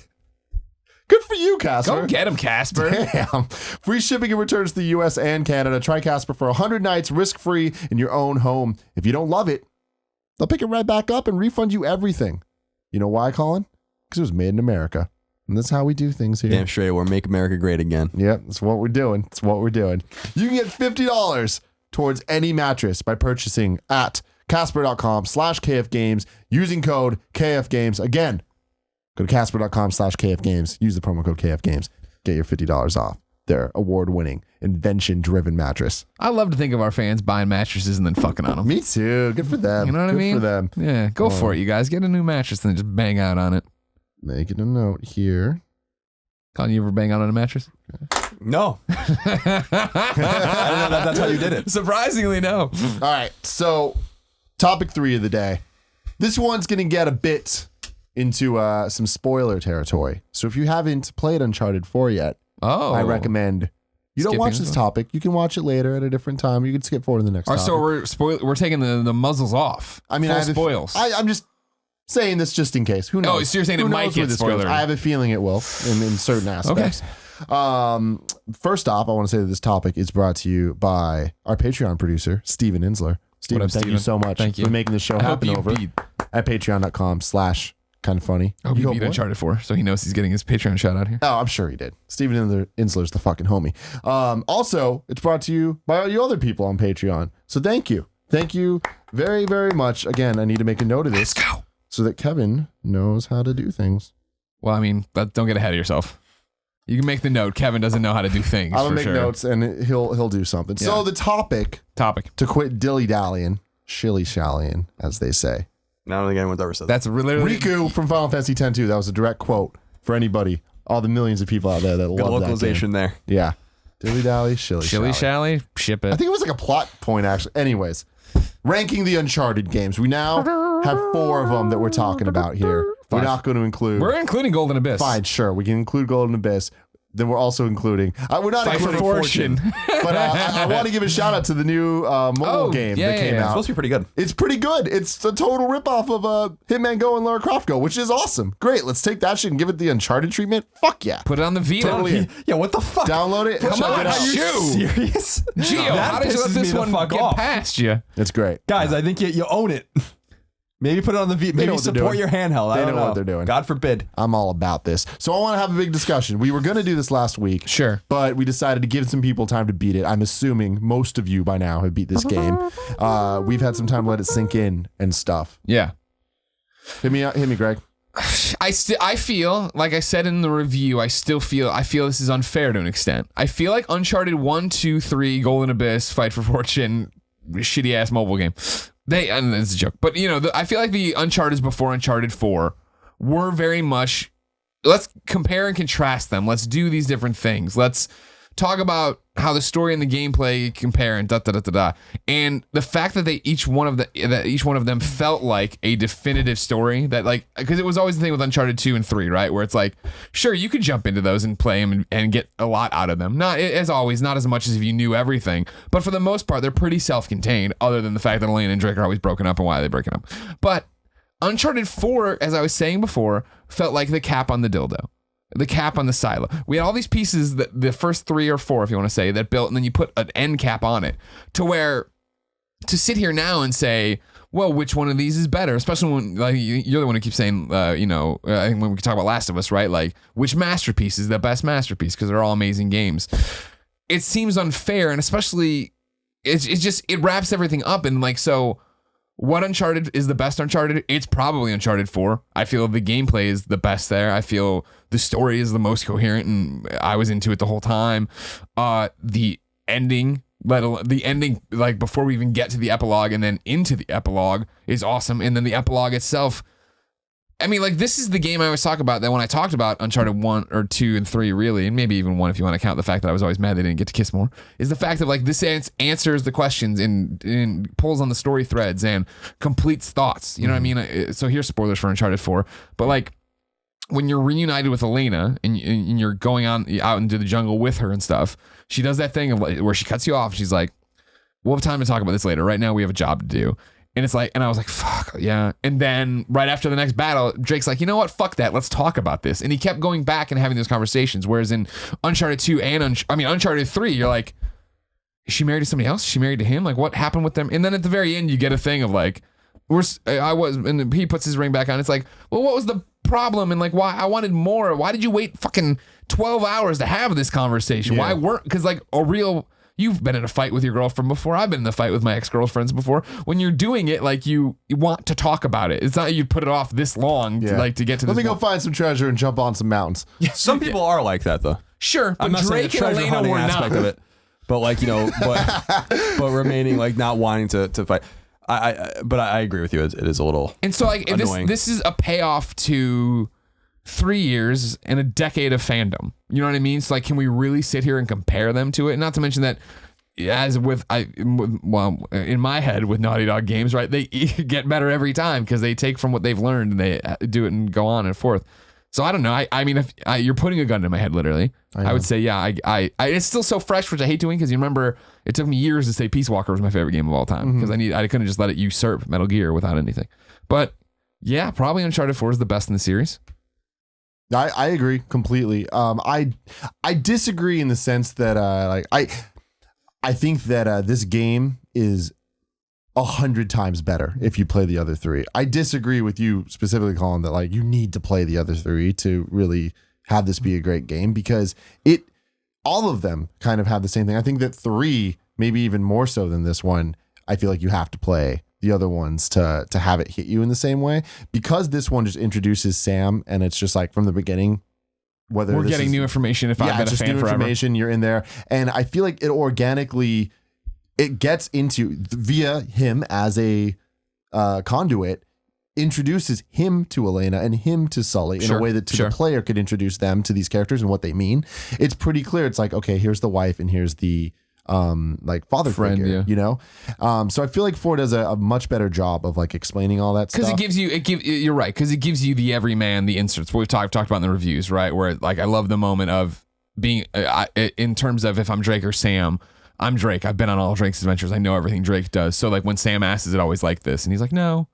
Good for you, Casper. Go get him, Casper. Damn. Free shipping and returns to the US and Canada. Try Casper for 100 nights risk-free in your own home. If you don't love it, they'll pick it right back up and refund you everything. You know why, Colin? Because it was made in America. And that's how we do things here. Damn straight. We're Make America Great Again. Yep, that's what we're doing. That's what we're doing. You can get $50 towards any mattress by purchasing at Casper.com/KFGames using code KFGames. Again, go to Casper.com/KFGames. Use the promo code KFGames. Get your $50 off their award-winning, invention-driven mattress. I love to think of our fans buying mattresses and then fucking on them. Me too. Good for them. You know what I mean? Good for them. Yeah, go for it, you guys. Get a new mattress and then just bang out on it. Making a note here. Colin, you ever bang out on a mattress? No. I don't know that's how you did it. Surprisingly, no. All right, so topic 3 of the day. This one's going to get a bit into some spoiler territory. So if you haven't played Uncharted 4 yet, I recommend you don't watch this topic. You can watch it later at a different time. You can skip forward to the next topic. So we're taking the muzzles off. I mean, full spoils. I'm just saying this just in case. Who knows? Oh, so you're saying it might get spoilered. I have a feeling it will in certain aspects. Okay. First off, I want to say that this topic is brought to you by our Patreon producer, Steven Insler. Steven, thank you so much for making this show happen over at patreon.com/kindoffunny. I hope you beat Uncharted 4, so he knows he's getting his Patreon shout out here. Oh, I'm sure he did. Steven Insler's the fucking homie. Also, it's brought to you by all you other people on Patreon. So thank you. Thank you very, very much. Again, I need to make a note of this. Let's go. So that Kevin knows how to do things. Well, I mean, don't get ahead of yourself. You can make the note. Kevin doesn't know how to do things. I'll make notes and he'll do something. Yeah. So the topic to quit dilly-dallying, shilly-shallying, as they say. I don't think anyone's ever said that. That's literally Riku from Final Fantasy X-2. That was a direct quote for anybody. All the millions of people out there that love localization that game. there. Yeah. Dilly-dally, shilly-shally. Shilly-shally, ship it. I think it was like a plot point, actually. Anyways, ranking the Uncharted games. We now have 4 of them that we're talking about here. 5. We're not going to include... We're including Golden Abyss. Fine, sure. We can include Golden Abyss. Then we're also including... we're not including Fortune. But I want to give a shout out to the new mobile game that came out. It's supposed to be pretty good. It's pretty good. It's a total ripoff of Hitman Go and Lara Croft Go, which is awesome. Great. Let's take that shit and give it the Uncharted treatment. Fuck yeah. Put it on the Vita. Totally. Yeah, what the fuck? Download it. Come on, it out. Are you serious? Gio, how did you let this one get past you? It's great. Guys, I think you own it. Maybe put it on the Vita. Maybe support your handheld. I don't know what they're doing. God forbid. I'm all about this. So I want to have a big discussion. We were going to do this last week. Sure. But we decided to give some people time to beat it. I'm assuming most of you by now have beat this game. We've had some time to let it sink in and stuff. Yeah. Hit me, Greg. I feel, like I said in the review, I feel this is unfair to an extent. I feel like Uncharted 1, 2, 3, Golden Abyss, Fight for Fortune, shitty ass mobile game. And it's a joke, but I feel like the Uncharted before Uncharted 4 were very much, let's compare and contrast them. Let's do these different things. Let's talk about how the story and the gameplay compare and And the fact that each one of them felt like a definitive story that because it was always the thing with Uncharted 2 and 3, right? Where it's like, sure, you could jump into those and play them and get a lot out of them. Not as always, not as much as if you knew everything, but for the most part, they're pretty self-contained other than the fact that Elena and Drake are always broken up and why are they breaking up. But Uncharted 4, as I was saying before, felt like the cap on the dildo. The cap on the silo. We had all these pieces, that the first 3 or 4, if you want to say, that built, and then you put an end cap on it. To sit here now and say, well, which one of these is better? Especially when you're the one who keeps saying, I think when we talk about Last of Us, right? Like, which masterpiece is the best masterpiece? Because they're all amazing games. It seems unfair, and especially, it wraps everything up, and so. What Uncharted is the best Uncharted? It's probably Uncharted 4. I feel the gameplay is the best there. I feel the story is the most coherent, and I was into it the whole time. The ending, before we even get to the epilogue and then into the epilogue, is awesome. And then the epilogue itself, I mean, like, this is the game I always talk about, that when I talked about Uncharted 1 or 2 and 3, really, and maybe even 1 if you want to count the fact that I was always mad they didn't get to kiss more, is the fact that, like, this answers the questions and pulls on the story threads and completes thoughts. You know what I mean? So here's spoilers for Uncharted 4. But, like, when you're reunited with Elena and you're going out into the jungle with her and stuff, she does that thing of, like, where she cuts you off. She's like, we'll have time to talk about this later. Right now, we have a job to do. And it's like, and I was like, fuck, yeah. And then right after the next battle, Drake's like, you know what? Fuck that. Let's talk about this. And he kept going back and having those conversations. Whereas in Uncharted 2 and Uncharted 3, you're like, is she married to somebody else? Is she married to him? Like, what happened with them? And then at the very end, you get a thing of like, and he puts his ring back on. It's like, well, what was the problem? And like, why? I wanted more. Why did you wait fucking 12 hours to have this conversation? Yeah. Why weren't, because like you've been in a fight with your girlfriend before. I've been in a fight with my ex-girlfriends before. When you're doing it, like you want to talk about it. It's not you put it off this long to get to this. Let me go find some treasure and jump on some mountains. Some people are like that though. Sure, but I'm not saying Drake the and treasure Elena hunting were aspect not. of it, but like, you know, but remaining like not wanting to fight. But I agree with you. It is a little And so like annoying. this is a payoff to 3 years and a decade of fandom. You know what I mean? So like, can we really sit here and compare them to it? Not to mention that, as with in my head with Naughty Dog games, right? They get better every time because they take from what they've learned and they do it and go on and forth. So I don't know. I mean, if you're putting a gun to my head, literally, I would say, yeah. I it's still so fresh, which I hate doing because you remember it took me years to say Peace Walker was my favorite game of all time because I couldn't just let it usurp Metal Gear without anything. But yeah, probably Uncharted 4 is the best in the series. I agree completely. I disagree in the sense that I think that this game is 100 times better if you play the other three. I disagree with you specifically, Colin, that like you need to play the other three to really have this be a great game because all of them kind of have the same thing. I think that 3, maybe even more so than this one, I feel like you have to play the other ones to have it hit you in the same way because this one just introduces Sam and it's just like from the beginning. Whether we're getting new information. If I've been a fan new forever, information, you're in there, and I feel like it gets into via him as a conduit, introduces him to Elena and him to Sully in a way that the player could introduce them to these characters and what they mean. It's pretty clear. It's like, okay, here's the wife and here's the like father friend, figure, you know? So I feel like 4 does a much better job of like explaining all that stuff. Because you're right, because it gives you the everyman, the inserts, what we've talked about in the reviews, right? Where like, I love the moment of being, in terms of if I'm Drake or Sam, I'm Drake. I've been on all Drake's adventures. I know everything Drake does. So like when Sam asks, is it always like this? And he's like, no.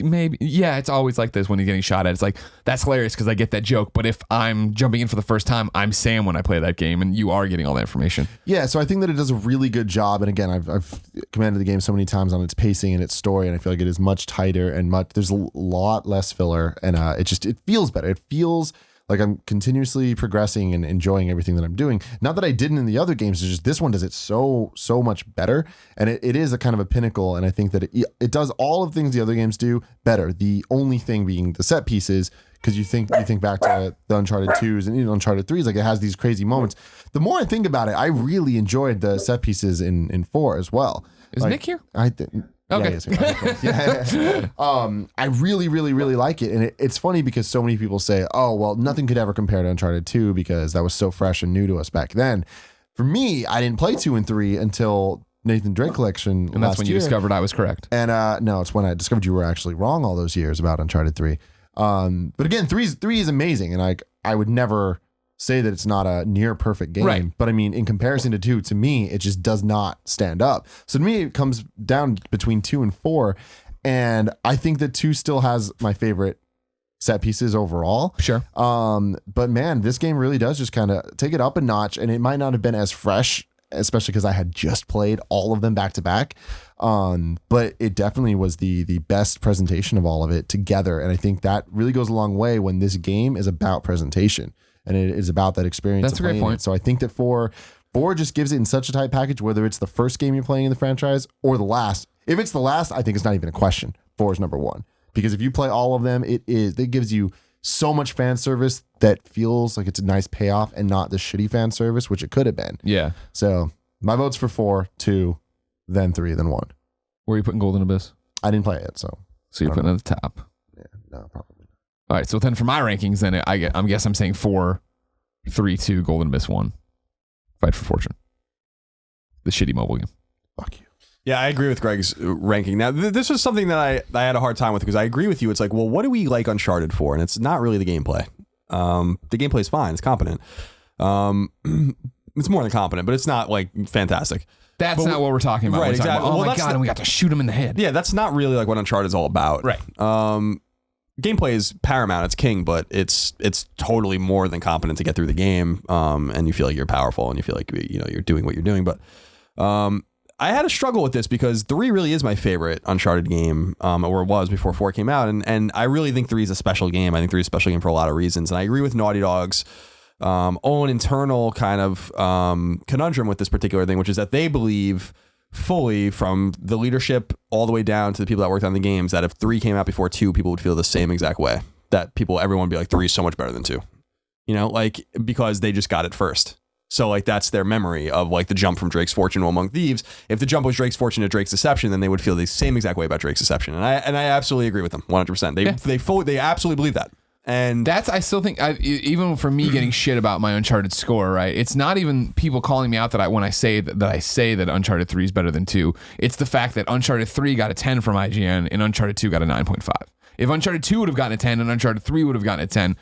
Maybe, yeah, it's always like this when he's getting shot at. It's like, that's hilarious because I get that joke. But if I'm jumping in for the first time, I'm Sam when I play that game, and you are getting all that information. Yeah, so I think that it does a really good job. And again, I've commended the game so many times on its pacing and its story, and I feel like it is much tighter and there's a lot less filler, and it feels better. It feels like I'm continuously progressing and enjoying everything that I'm doing. Not that I didn't in the other games, it's just this one does it so much better. And it is a kind of a pinnacle. And I think that it does all of the things the other games do better. The only thing being the set pieces, because you think back to the Uncharted 2s and even Uncharted 3s, like it has these crazy moments. The more I think about it, I really enjoyed the set pieces in 4 as well. Is like, Nick here? Okay. Yeah. I really, really, really like it. And it's funny because so many people say, oh, well, nothing could ever compare to Uncharted 2 because that was so fresh and new to us back then. For me, I didn't play 2 and 3 until Nathan Drake Collection and that's when you discovered I was correct. And no, it's when I discovered you were actually wrong all those years about Uncharted 3. But again, 3 is amazing. And I would never say that it's not a near perfect game, right. But I mean, in comparison to 2, to me, it just does not stand up. So to me, it comes down between 2 and 4. And I think that 2 still has my favorite set pieces overall. Sure. But man, this game really does just kind of take it up a notch, and it might not have been as fresh, especially because I had just played all of them back to back. But it definitely was the best presentation of all of it together. And I think that really goes a long way when this game is about presentation. And it is about that experience. That's a great point. So I think that 4 just gives it in such a tight package, whether it's the first game you're playing in the franchise or the last. If it's the last, I think it's not even a question. 4 is number 1. Because if you play all of them, it gives you so much fan service that feels like it's a nice payoff and not the shitty fan service, which it could have been. Yeah. So my vote's for 4, 2, then 3, then 1. Where are you putting Golden Abyss? I didn't play it, so you're putting it at the top. Yeah, no, probably. All right, so then for my rankings, then I'm saying 4, 3, 2, Golden Abyss 1, Fight for Fortune, the shitty mobile game. Fuck you. Yeah, I agree with Greg's ranking. Now, this was something that I had a hard time with because I agree with you. It's like, well, what do we like Uncharted for? And it's not really the gameplay. The gameplay is fine. It's competent. It's more than competent, but it's not like fantastic. That's not what we're talking about. Right, exactly. Oh my God, and we got to shoot him in the head. Yeah, that's not really like what Uncharted is all about. Right. Gameplay is paramount. It's king, but it's totally more than competent to get through the game. And you feel like you're powerful and you feel like you're doing what you're doing. But I had a struggle with this because 3 really is my favorite Uncharted game, or it was before 4 came out. And I really think 3 is a special game. I think 3 is a special game for a lot of reasons. And I agree with Naughty Dog's own internal kind of conundrum with this particular thing, which is that they believe fully from the leadership all the way down to the people that worked on the games that if 3 came out before 2, people would feel the same exact way. That everyone would be like, 3 is so much better than 2. Like because they just got it first. So like that's their memory of like the jump from Drake's Fortune to Among Thieves. If the jump was Drake's Fortune to Drake's Deception, then they would feel the same exact way about Drake's Deception. And I absolutely agree with them 100%. They absolutely believe that. And I still think even for me getting shit about my Uncharted score, right? It's not even people calling me out that when I say that Uncharted 3 is better than 2. It's the fact that Uncharted 3 got a 10 from IGN and Uncharted 2 got a 9.5. If Uncharted 2 would have gotten a 10 and Uncharted 3 would have gotten a 10,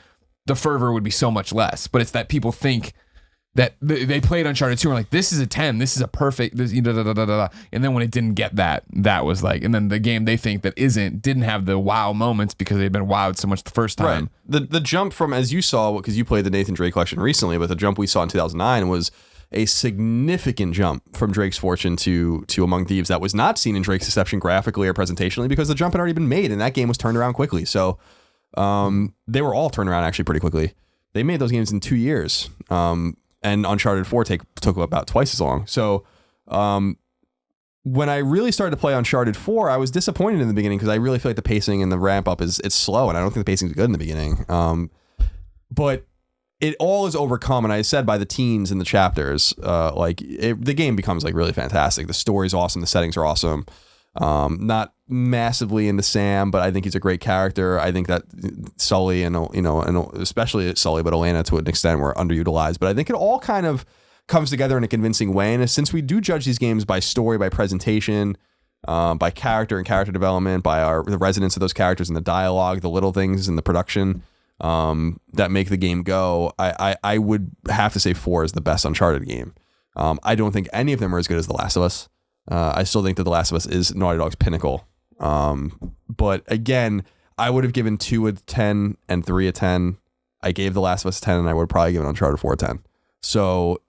the fervor would be so much less. But it's that people think that they played Uncharted 2 and like, this is a 10, this is a perfect, and then when it didn't get that was like, and then the game they think that didn't have the wow moments because they've been wowed so much the first time. Right. The jump from, as you saw, because you played the Nathan Drake collection recently, but the jump we saw in 2009 was a significant jump from Drake's Fortune to Among Thieves that was not seen in Drake's Deception graphically or presentationally because the jump had already been made and that game was turned around quickly. So they were all turned around actually pretty quickly. They made those games in 2 years. And Uncharted 4 took about twice as long. So when I really started to play Uncharted 4, I was disappointed in the beginning because I really feel like the pacing and the ramp up it's slow, and I don't think the pacing is good in the beginning. But it all is overcome, and I said by the teens in the chapters, the game becomes like really fantastic. The story's awesome, the settings are awesome. Not massively into Sam, but I think he's a great character. I think that Sully and especially Sully, but Elena to an extent were underutilized. But I think it all kind of comes together in a convincing way. And since we do judge these games by story, by presentation, by character and character development, by the resonance of those characters and the dialogue, the little things in the production that make the game go, I would have to say 4 is the best Uncharted game. I don't think any of them are as good as The Last of Us. I still think that The Last of Us is Naughty Dog's pinnacle. But again, I would have given 2 a 10 and 3 a 10. I gave The Last of Us a 10 and I would probably give Uncharted 4 a 10. So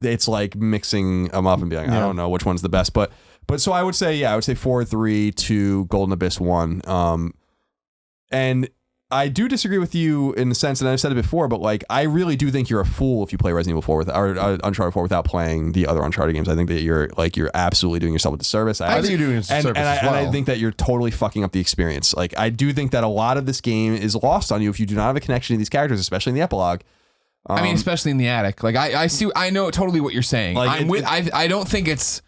it's like mixing them up and being like, I don't know which one's the best. But so I would say 4, 3, 2, Golden Abyss 1. And I do disagree with you in the sense, and I've said it before, but like I really do think you're a fool if you play Resident Evil 4 or Uncharted 4 without playing the other Uncharted games. I think that you're absolutely doing yourself a disservice. I think you're doing yourself a disservice as well. And I think that you're totally fucking up the experience. Like I do think that a lot of this game is lost on you if you do not have a connection to these characters, especially in the epilogue. I mean, especially in the attic. Like I know totally what you're saying. Like, I don't think it's.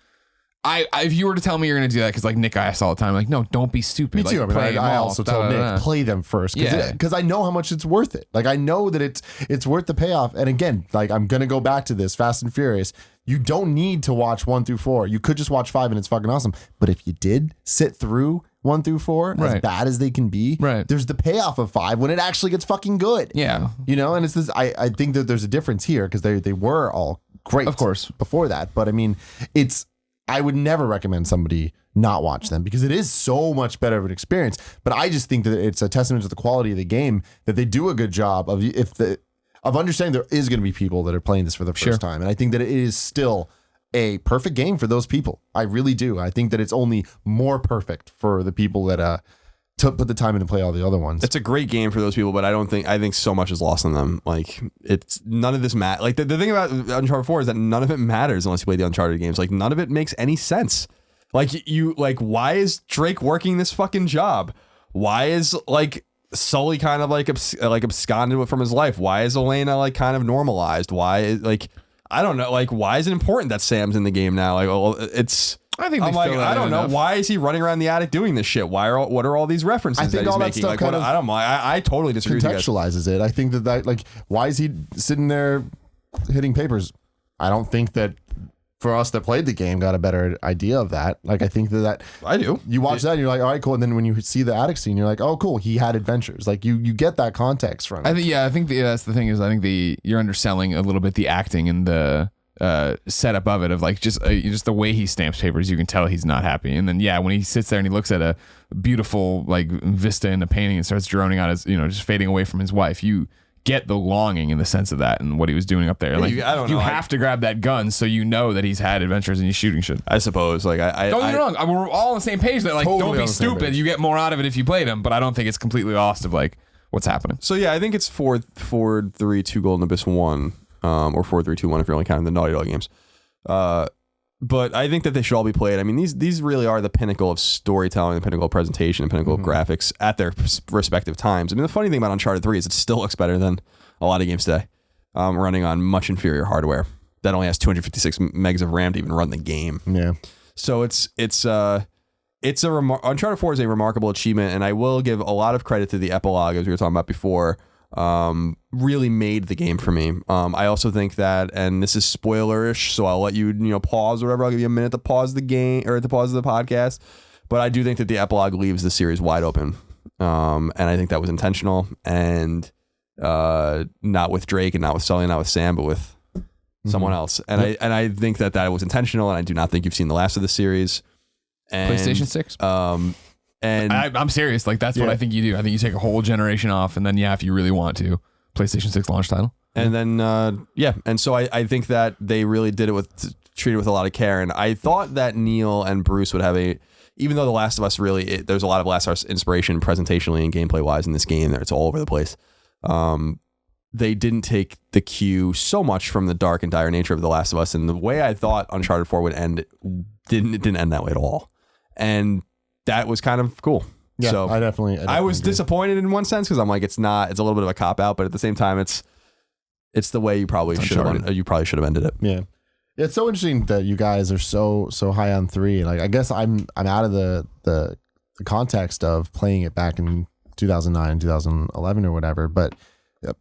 If you were to tell me you're going to do that, because like Nick asks all the time, like, no, don't be stupid. Me too. Like, I mean, I also told Nick, play them first. Because I know how much it's worth it. Like, I know that it's worth the payoff. And again, like, I'm going to go back to this, Fast and Furious. You don't need to watch 1 through 4. You could just watch 5 and it's fucking awesome. But if you did sit through 1 through 4, as bad as they can be, there's the payoff of 5 when it actually gets fucking good. Yeah. And it's this, I think that there's a difference here because they were all great. Of course. Before that. But I mean, I would never recommend somebody not watch them because it is so much better of an experience. But I just think that it's a testament to the quality of the game that they do a good job of understanding there is going to be people that are playing this for the first time. And I think that it is still a perfect game for those people. I really do. I think that it's only more perfect for the people that to put the time in to play all the other ones. It's a great game for those people, but I think so much is lost on them. Like it's none of this matters. Like the thing about Uncharted 4 is that none of it matters unless you play the Uncharted games. Like none of it makes any sense. Like why is Drake working this fucking job? Why is like Sully kind of like absconded from his life? Why is Elena like kind of normalized? Why is like I don't know. Like why is it important that Sam's in the game now? Like well, it's. I think I'm like, I don't know. Why is he running around the attic doing this shit? What are all these references I think that he's all that making? stuff Like, kind what, of I don't know. I totally disagree with you guys. contextualizes it. I think that like, why is he sitting there hitting papers? I don't think that for us that played the game got a better idea of that. Like, I think that I do. you watch that and you're like, all right, cool. And then when you see the attic scene, you're like, oh, cool. He had adventures. Like you get that context from it. I think that's the thing is I think you're underselling a little bit the acting and the setup of it of like just the way he stamps papers. You can tell he's not happy. And then when he sits there and he looks at a beautiful like vista in the painting and starts droning out his just fading away from his wife, you get the longing in the sense of that and what he was doing up there. Like I don't know. You have to grab that gun so you know that he's had adventures and he's shooting shit. I suppose. Like Don't get me wrong. We're all on the same page. That like Totally don't on be the same stupid. page. You get more out of it if you played him. But I don't think it's completely lost of like what's happening. So I think it's 4-3-2 Golden Abyss 1, or 4-3-2-1 if you're only counting the Naughty Dog games. But I think that they should all be played. I mean, these really are the pinnacle of storytelling, the pinnacle of presentation, the pinnacle of graphics at their respective times. I mean, the funny thing about Uncharted 3 is it still looks better than a lot of games today, running on much inferior hardware that only has 256 megs of RAM to even run the game. Yeah. So Uncharted 4 is a remarkable achievement, and I will give a lot of credit to the epilogue, as we were talking about before. Really made the game for me. I also think that, and this is spoilerish, so I'll let you pause or whatever. I'll give you a minute to pause the game or to pause the podcast. But I do think that the epilogue leaves the series wide open, and I think that was intentional, and not with Drake and not with Sully, not with Sam, but with someone else. And I think that was intentional, and I do not think you've seen the last of the series. And, PlayStation 6. And I'm serious. Like that's what I think you do. I think you take a whole generation off, and then if you really want to, PlayStation 6 launch title. And then and so I think that they really did it treated with a lot of care. And I thought that Neil and Bruce would have even though The Last of Us there's a lot of Last of Us inspiration presentationally and gameplay wise in this game. It's all over the place. They didn't take the cue so much from the dark and dire nature of The Last of Us, and the way I thought Uncharted 4 would end didn't end that way at all. And that was kind of cool. Yeah, so I definitely I was agree. disappointed in one sense because I'm like, it's a little bit of a cop out, but at the same time, it's the way you probably should have ended it. Yeah. It's so interesting that you guys are so high on 3. Like, I guess I'm out of the context of playing it back in 2009, 2011 or whatever, but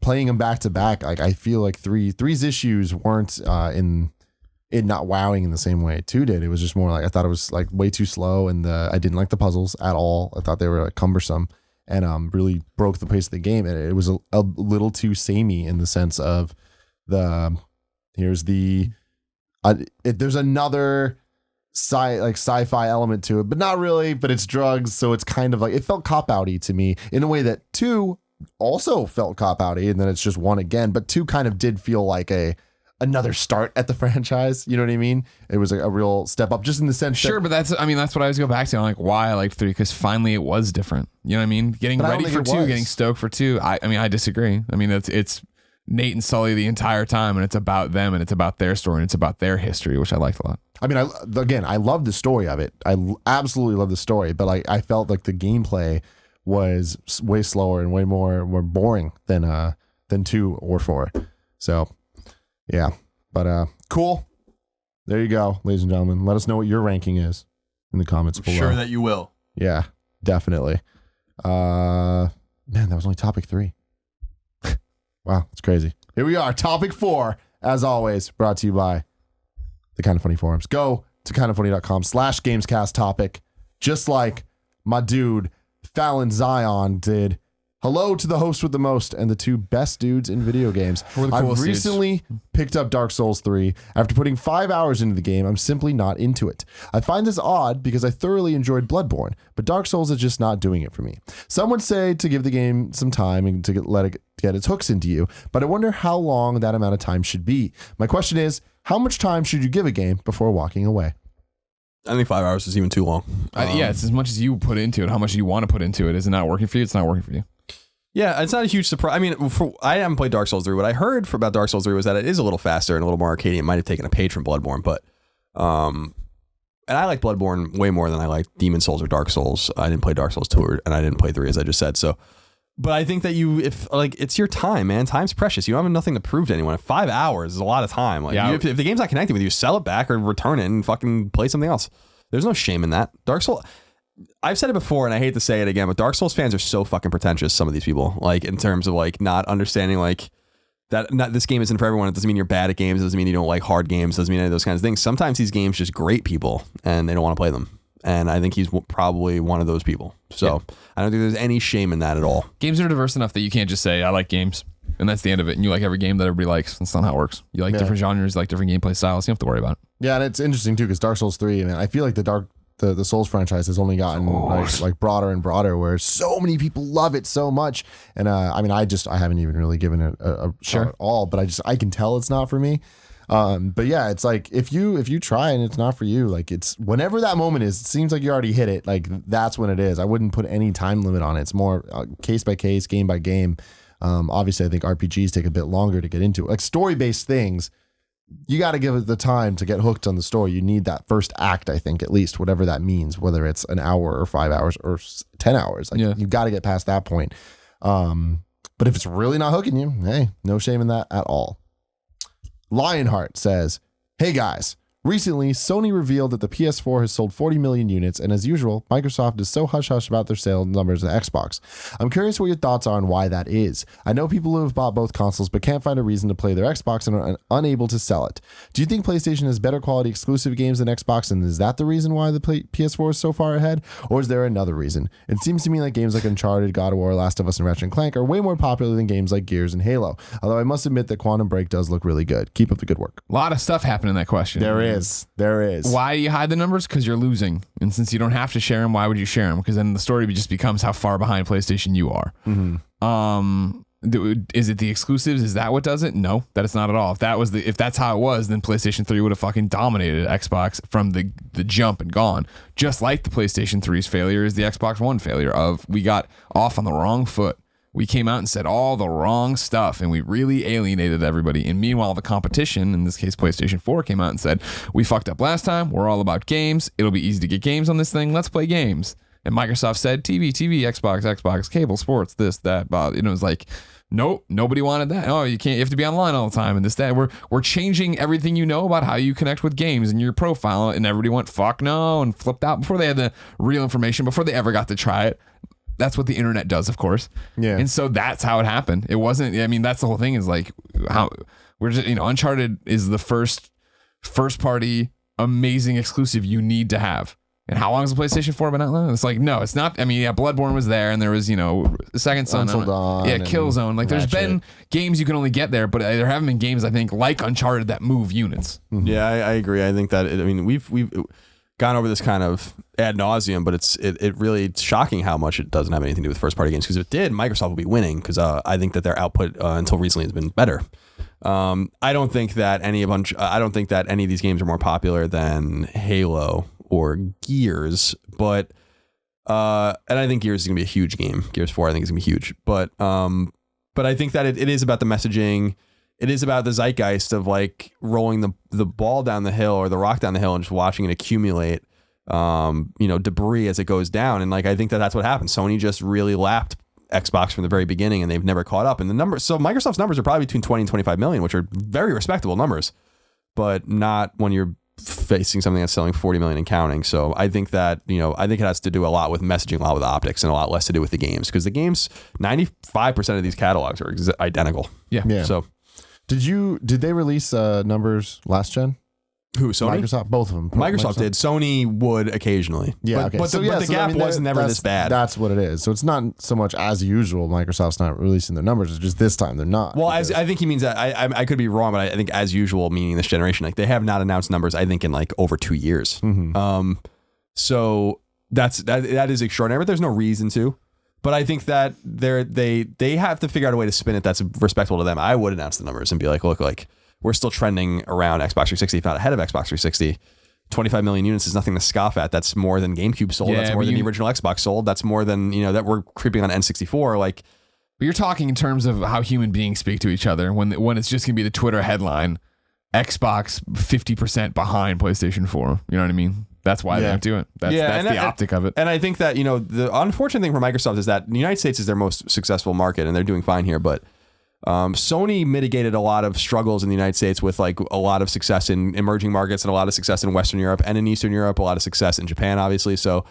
playing them back to back, like I feel like three's issues weren't in it not wowing in the same way 2 did. It was just more like, I thought it was like way too slow, and I didn't like the puzzles at all. I thought they were like1cumbersome and really broke the pace of the game. And it was a little too samey in the sense of there's another sci-fi element to it, but not really, but it's drugs. So it's kind of like, it felt cop-outy to me in a way that 2 also felt cop-outy, and then it's just 1 again, but 2 kind of did feel like another start at the franchise. You know what I mean? It was a real step up, just in the sense. Sure, but that's what I always go back to. I'm like, why I like 3? Because finally it was different. You know what I mean? Getting ready for 2, getting stoked for 2. I disagree. I mean, it's Nate and Sully the entire time, and it's about them, and it's about their story, and it's about their history, which I liked a lot. I mean, I love the story of it. I absolutely love the story, but like I felt like the gameplay was way slower and way more boring than 2 or 4. So. Yeah, but cool. There you go, ladies and gentlemen. Let us know what your ranking is in the comments below. Sure that you will. Yeah, definitely. Man, that was only topic 3. Wow, it's crazy. Here we are, topic 4, as always, brought to you by the Kind of Funny forums. Go to kindoffunny.com/gamescast topic, just like my dude Fallon Zion did. Hello to the host with the most and the 2 best dudes in video games. I've recently picked up Dark Souls 3. After putting 5 hours into the game, I'm simply not into it. I find this odd because I thoroughly enjoyed Bloodborne, but Dark Souls is just not doing it for me. Some would say to give the game some time and to let it get its hooks into you, but I wonder how long that amount of time should be. My question is, how much time should you give a game before walking away? I think 5 hours is even too long. It's as much as you put into it, how much you want to put into it. Is it not working for you? It's not working for you. Yeah, it's not a huge surprise. I mean, I haven't played Dark Souls 3. What I heard about Dark Souls 3 was that it is a little faster and a little more arcadey. It might have taken a page from Bloodborne, but and I like Bloodborne way more than I like Demon Souls or Dark Souls. I didn't play Dark Souls 2 and I didn't play 3, as I just said. So, but I think that it's your time, man. Time's precious. You don't have nothing to prove to anyone. 5 hours is a lot of time. Like, if the game's not connecting with you, sell it back or return it and fucking play something else. There's no shame in that. Dark Souls, I've said it before and I hate to say it again, but Dark Souls fans are so fucking pretentious, some of these people, like in terms of like not understanding like that this game isn't for everyone. It doesn't mean you're bad at games. It doesn't mean you don't like hard games. It doesn't mean any of those kinds of things. Sometimes these games just grate people and they don't want to play them. And I think he's probably one of those people. So I don't think there's any shame in that at all. Games are diverse enough that you can't just say, I like games. And that's the end of it. And you like every game that everybody likes. That's not how it works. You like different genres, you like different gameplay styles. You don't have to worry about it. Yeah, and it's interesting too because Dark Souls 3, man, I feel like the Souls franchise has only gotten like broader and broader, where so many people love it so much. And I mean, I haven't even really given it a shot at all, but I can tell it's not for me. But yeah, it's like if you try and it's not for you, like it's whenever that moment is, it seems like you already hit it. Like that's when it is. I wouldn't put any time limit on it. It's more case by case, game by game. Obviously, I think RPGs take a bit longer to get into. Like story-based things, you got to give it the time to get hooked on the story. You need that first act, I think, at least, whatever that means, whether it's an hour or 5 hours or 10 hours. Like you got to get past that point. But if it's really not hooking you, hey, no shame in that at all. Lionheart says, hey guys, recently Sony revealed that the PS4 has sold 40 million units, and as usual, Microsoft is so hush-hush about their sales numbers of Xbox. I'm curious what your thoughts are on why that is. I know people who have bought both consoles but can't find a reason to play their Xbox and are unable to sell it. Do you think PlayStation has better quality exclusive games than Xbox, and is that the reason why the PS4 is so far ahead, or is there another reason? It seems to me like games like Uncharted, God of War, Last of Us, and Ratchet & Clank are way more popular than games like Gears and Halo, although I must admit that Quantum Break does look really good. Keep up the good work. A lot of stuff happened in that question. There is. Why do you hide the numbers? Because you're losing. And since you don't have to share them, why would you share them? Because then the story just becomes how far behind PlayStation you are. Is it the exclusives? Is that what does it? No, that is not at all. If that's how it was, then PlayStation 3 would have fucking dominated Xbox from the jump and gone. Just like the PlayStation 3's failure is the Xbox One failure of we got off on the wrong foot. We came out and said all the wrong stuff and we really alienated everybody. And meanwhile, the competition, in this case, PlayStation 4 came out and said, we fucked up last time. We're all about games. It'll be easy to get games on this thing. Let's play games. And Microsoft said, TV, Xbox, cable, sports, this, that, blah. It was like, nope, nobody wanted that. Oh, you have to be online all the time and this, that. We're changing everything you know about how you connect with games and your profile. And everybody went, fuck no, and flipped out before they had the real information, before they ever got to try it. That's what the internet does, of course. Yeah. And so that's how it happened. It wasn't, I mean, that's the whole thing is like how we're just, Uncharted is the first party amazing exclusive you need to have. And how long has the PlayStation 4 been out now? It's like, no, it's not. I mean, yeah, Bloodborne was there and there was, Second Son. Killzone. Like there's been games you can only get there, but there haven't been games, I think, like Uncharted that move units. Mm-hmm. Yeah, I agree. I think that, we've gone over this kind of ad nauseum, but it's really shocking how much it doesn't have anything to do with first party games. Because if it did, Microsoft would be winning. Because I think that their output until recently has been better. I don't think that any of these games are more popular than Halo or Gears, but and I think Gears is gonna be a huge game. Gears 4 I think is gonna be huge, but I think that it is about the messaging. It is about the zeitgeist of like rolling the ball down the hill or the rock down the hill and just watching it accumulate, debris as it goes down. And like, I think that's what happened. Sony just really lapped Xbox from the very beginning and they've never caught up. And the numbers, so Microsoft's numbers are probably between 20 and 25 million, which are very respectable numbers, but not when you're facing something that's selling 40 million and counting. So I think that, I think it has to do a lot with messaging, a lot with optics, and a lot less to do with the games, because the games, 95% of these catalogs are identical. Yeah. So did they release numbers last gen? Who, Sony? Microsoft, both of them. Microsoft did. Sony would occasionally. Yeah, but the gap was never this bad. That's what it is. So it's not so much as usual. Microsoft's not releasing their numbers. It's just this time they're not. Well, I think he means that. I could be wrong, but I think as usual, meaning this generation, like they have not announced numbers, I think, in like over 2 years. Mm-hmm. So that is extraordinary, but there's no reason to. But I think that they have to figure out a way to spin it that's respectful to them. I would announce the numbers and be like, look, like we're still trending around Xbox 360, if not ahead of Xbox 360. 25 million units is nothing to scoff at. That's more than GameCube sold. That's more than the original Xbox sold. That's more than, that we're creeping on N64. Like, but you're talking in terms of how human beings speak to each other when it's just going to be the Twitter headline, Xbox 50% behind PlayStation 4. You know what I mean? That's why they don't do it. That's the optic of it. And I think that, the unfortunate thing for Microsoft is that the United States is their most successful market and they're doing fine here. But Sony mitigated a lot of struggles in the United States with like a lot of success in emerging markets and a lot of success in Western Europe and in Eastern Europe, a lot of success in Japan, obviously. So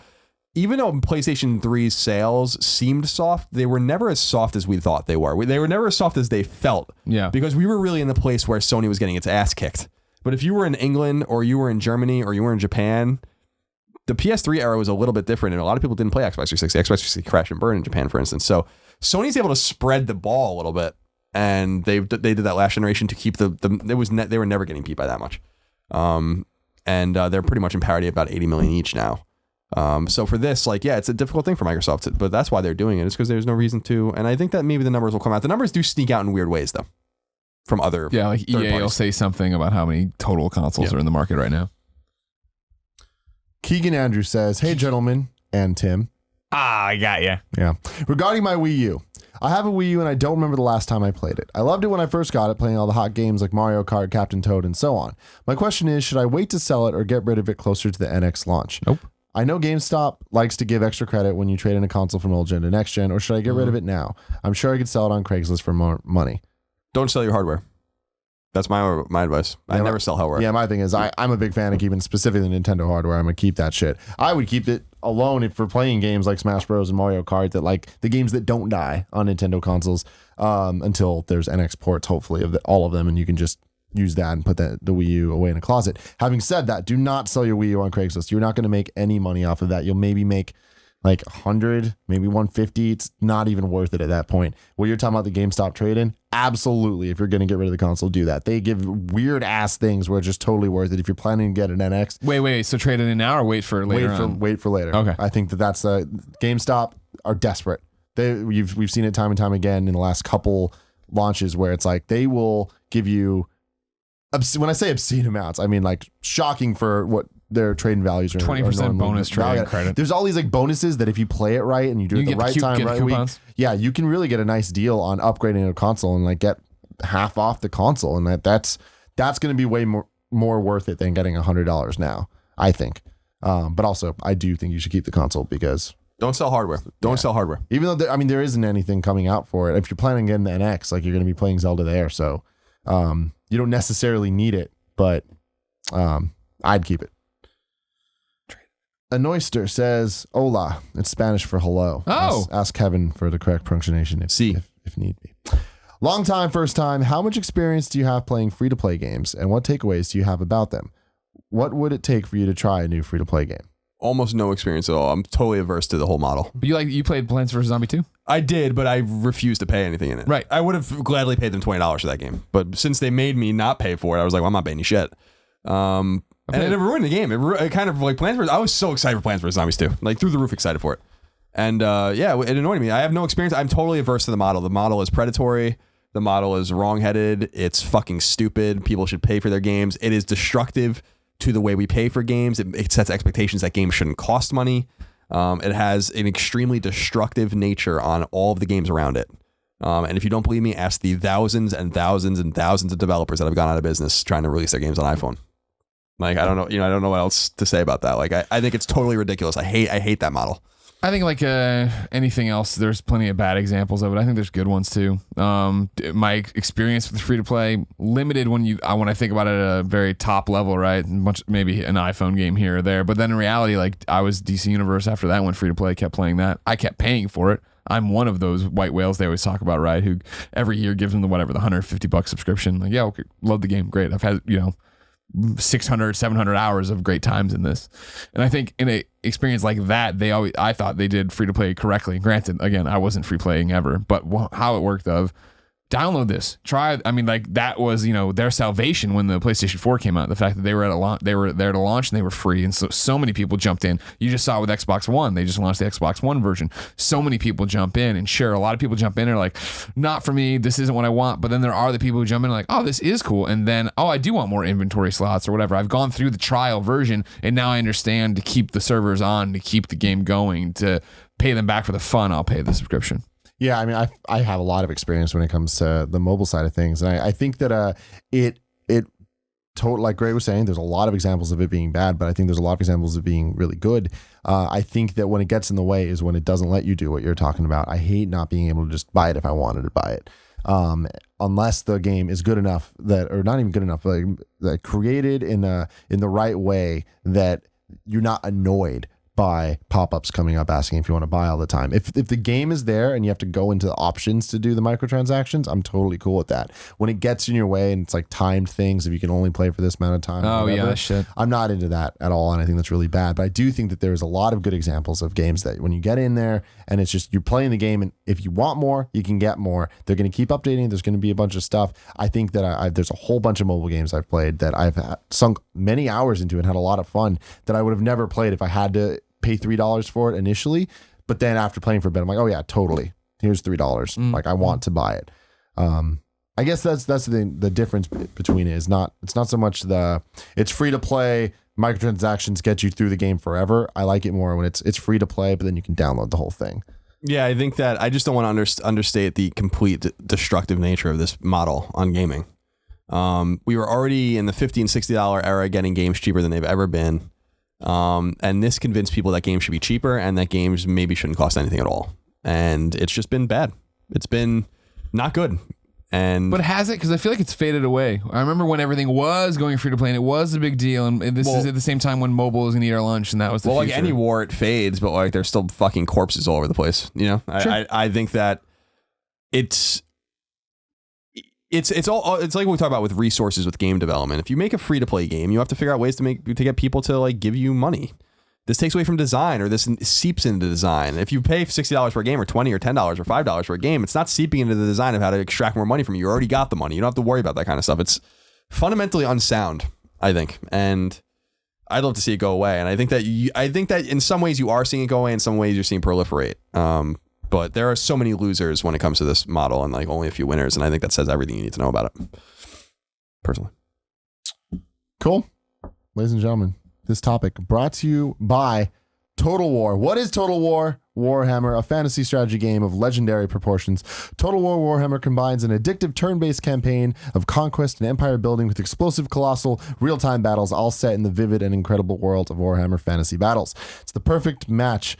even though PlayStation 3's sales seemed soft, they were never as soft as we thought they were. They were never as soft as they felt. Yeah. Because we were really in the place where Sony was getting its ass kicked. But if you were in England or you were in Germany or you were in Japan, the PS3 era was a little bit different, and a lot of people didn't play Xbox 360. Xbox 360 crashed and burned in Japan, for instance. So Sony's able to spread the ball a little bit, and they did that last generation to keep they were never getting beat by that much. And they're pretty much in parity at about 80 million each now. So for this, like, yeah, it's a difficult thing for Microsoft, but that's why they're doing it. It's because there's no reason to, and I think that maybe the numbers will come out. The numbers do sneak out in weird ways, though, from other like third EA will parties. say something about how many total consoles are in the market right now. Keegan Andrew says, "Hey, gentlemen, and Tim. I got you. Yeah. Regarding my Wii U, I have a Wii U and I don't remember the last time I played it. I loved it when I first got it, playing all the hot games like Mario Kart, Captain Toad, and so on. My question is, should I wait to sell it or get rid of it closer to the NX launch? Nope. I know GameStop likes to give extra credit when you trade in a console from old gen to next gen, or should I get rid of it now? I'm sure I could sell it on Craigslist for more money." Don't sell your hardware. That's my advice. I never sell hardware. Yeah, my thing is I'm a big fan of keeping specifically the Nintendo hardware. I'm going to keep that shit. I would keep it alone if for playing games like Smash Bros. And Mario Kart, that like the games that don't die on Nintendo consoles until there's NX ports, hopefully, of all of them, and you can just use that and put the Wii U away in a closet. Having said that, do not sell your Wii U on Craigslist. You're not going to make any money off of that. You'll maybe make like 100, maybe 150. It's not even worth it at that point. What you're talking about, the GameStop trade-in, absolutely. If you're going to get rid of the console, do that. They give weird ass things where it's just totally worth it. If you're planning to get an NX, Wait. So trade it in now or wait for later on? Wait for later. Okay. I think that's GameStop are desperate. We've seen it time and time again in the last couple launches where it's like they will give you, when I say obscene amounts, I mean like shocking for what their trading values are. 20% bonus trading credit. There's all these like bonuses that if you play it right and you do it You the get right the time, right week, yeah, you can really get a nice deal on upgrading a console and like get half off the console, and that's going to be way more worth it than getting $100 now, I think. But also, I do think you should keep the console because Don't sell hardware. Don't sell hardware. even though there isn't anything coming out for it, if you're planning on getting the NX, like you're going to be playing Zelda there, so you don't necessarily need it, but I'd keep it. Anoyster says, "Hola." It's Spanish for hello. Oh. Ask Kevin for the correct pronunciation if need be. Long time, first time. How much experience do you have playing free-to-play games, and what takeaways do you have about them? What would it take for you to try a new free-to-play game? Almost no experience at all. I'm totally averse to the whole model. But you played Plants vs. Zombie 2? I did, but I refused to pay anything in it. Right. I would have gladly paid them $20 for that game. But since they made me not pay for it, I was like, well, I'm not paying you shit. And it ruined the game. It kind of like Plants vs. I was so excited for Plants vs. Zombies 2. Like through the roof excited for it. And yeah, it annoyed me. I have no experience. I'm totally averse to the model. The model is predatory. The model is wrong-headed. It's fucking stupid. People should pay for their games. It is destructive to the way we pay for games. It sets expectations that games shouldn't cost money. It has an extremely destructive nature on all of the games around it. And if you don't believe me, ask the thousands and thousands and thousands of developers that have gone out of business trying to release their games on iPhone. Like, I don't know, I don't know what else to say about that. Like, I think it's totally ridiculous. I hate that model. I think like anything else, there's plenty of bad examples of it. I think there's good ones too. My experience with free to play limited when I think about it at a very top level, right? Maybe an iPhone game here or there, but then in reality, like I was DC Universe after that went free to play, kept playing that. I kept paying for it. I'm one of those white whales they always talk about, right? Who every year gives them the $150 subscription. Like, yeah, okay, love the game, great. I've had 600, 700 hours of great times in this. And I think in a experience like that, I thought they did free to play correctly. Granted, again, I wasn't free playing ever, but how it worked download this, try. I mean, like that was, their salvation when the PlayStation 4 came out. The fact that they were there to launch and they were free. And so many people jumped in. You just saw it with Xbox One. They just launched the Xbox One version. So many people jump in, and sure, a lot of people jump in and are like, not for me. This isn't what I want. But then there are the people who jump in and like, oh, this is cool. And then, oh, I do want more inventory slots or whatever. I've gone through the trial version and now I understand to keep the servers on, to keep the game going, to pay them back for the fun. I'll pay the subscription. Yeah, I mean, I have a lot of experience when it comes to the mobile side of things, and I think that like Gray was saying, there's a lot of examples of it being bad, but I think there's a lot of examples of being really good. I think that when it gets in the way is when it doesn't let you do what you're talking about. I hate not being able to just buy it if I wanted to buy it. unless the game is good enough or not even good enough, like that created in the right way that you're not annoyed by pop-ups coming up asking if you want to buy all the time. If the game is there and you have to go into the options to do the microtransactions, I'm totally cool with that. When it gets in your way and it's like timed things, if you can only play for this amount of time, shit. I'm not into that at all, and I think that's really bad. But I do think that there's a lot of good examples of games that when you get in there and it's just you're playing the game, and if you want more, you can get more. They're going to keep updating. There's going to be a bunch of stuff. I think that there's a whole bunch of mobile games I've played that I've sunk many hours into and had a lot of fun that I would have never played if I had to pay $3 for it initially, but then after playing for a bit, I'm like, oh yeah, totally. Here's $3. Like I want to buy it. I guess that's the difference between it is it's not so much it's free to play. Microtransactions get you through the game forever. I like it more when it's free to play, but then you can download the whole thing. Yeah, I think that I just don't want to understate the complete destructive nature of this model on gaming. We were already in the $50 and $60 era getting games cheaper than they've ever been. And this convinced people that games should be cheaper and that games maybe shouldn't cost anything at all. And it's just been bad. It's been not good. But has it? Because I feel like it's faded away. I remember when everything was going free to play and it was a big deal. And this is at the same time when mobile was going to eat our lunch, and that was the future. Like any war, it fades, but like there's still fucking corpses all over the place. You know, Sure. I think that it's like what we talk about with resources with game development. If you make a free to play game, you have to figure out ways to get people to like give you money. This takes away from design, or this seeps into design. If you pay $60 for a game, or $20 or $10 or $5 for a game, it's not seeping into the design of how to extract more money from you. You already got the money. You don't have to worry about that kind of stuff. It's fundamentally unsound, I think, and I'd love to see it go away. And I think that in some ways you are seeing it go away, in some ways you're seeing proliferate. But there are so many losers when it comes to this model, and like only a few winners. And I think that says everything you need to know about it. Personally. Cool. Ladies and gentlemen, this topic brought to you by Total War. What is Total War? Warhammer, a fantasy strategy game of legendary proportions. Total War Warhammer combines an addictive turn-based campaign of conquest and empire building with explosive, colossal, real-time battles, all set in the vivid and incredible world of Warhammer fantasy battles. It's the perfect match.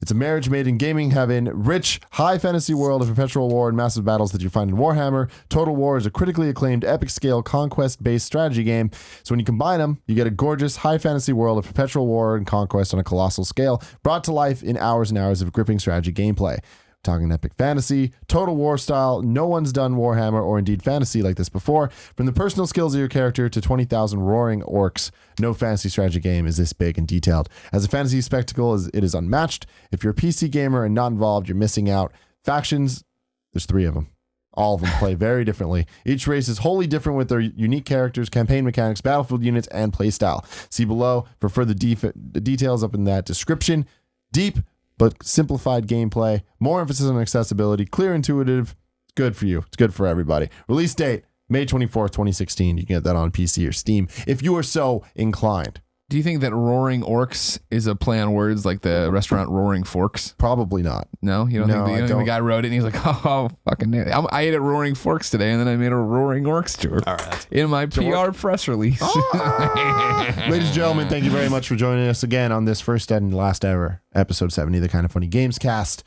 It's a marriage made in gaming heaven, rich, high fantasy world of perpetual war and massive battles that you find in Warhammer. Total War is a critically acclaimed epic-scale conquest-based strategy game. So when you combine them, you get a gorgeous, high fantasy world of perpetual war and conquest on a colossal scale, brought to life in hours and hours of gripping strategy gameplay. Talking epic fantasy, Total War style. No one's done Warhammer or indeed fantasy like this before. From the personal skills of your character to 20,000 roaring orcs, no fantasy strategy game is this big and detailed. As a fantasy spectacle, it is unmatched. If you're a PC gamer and not involved, you're missing out. Factions, there's 3 of them. All of them play very differently. Each race is wholly different with their unique characters, campaign mechanics, battlefield units, and playstyle. See below for further details up in that description. Deep but simplified gameplay, more emphasis on accessibility, clear, intuitive. Good for you. It's good for everybody. Release date, May 24th, 2016. You can get that on PC or Steam if you are so inclined. Do you think that Roaring Orcs is a play on words like the restaurant Roaring Forks? Probably not. No? You don't think the guy wrote it and he's like, oh, fucking I ate at Roaring Forks today and then I made a Roaring Orcs joke. All right. In my PR press release. Ladies and gentlemen, thank you very much for joining us again on this first and last ever episode 70 of the Kind of Funny Gamescast.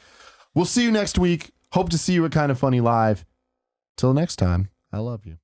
We'll see you next week. Hope to see you at Kind of Funny Live. Till next time, I love you.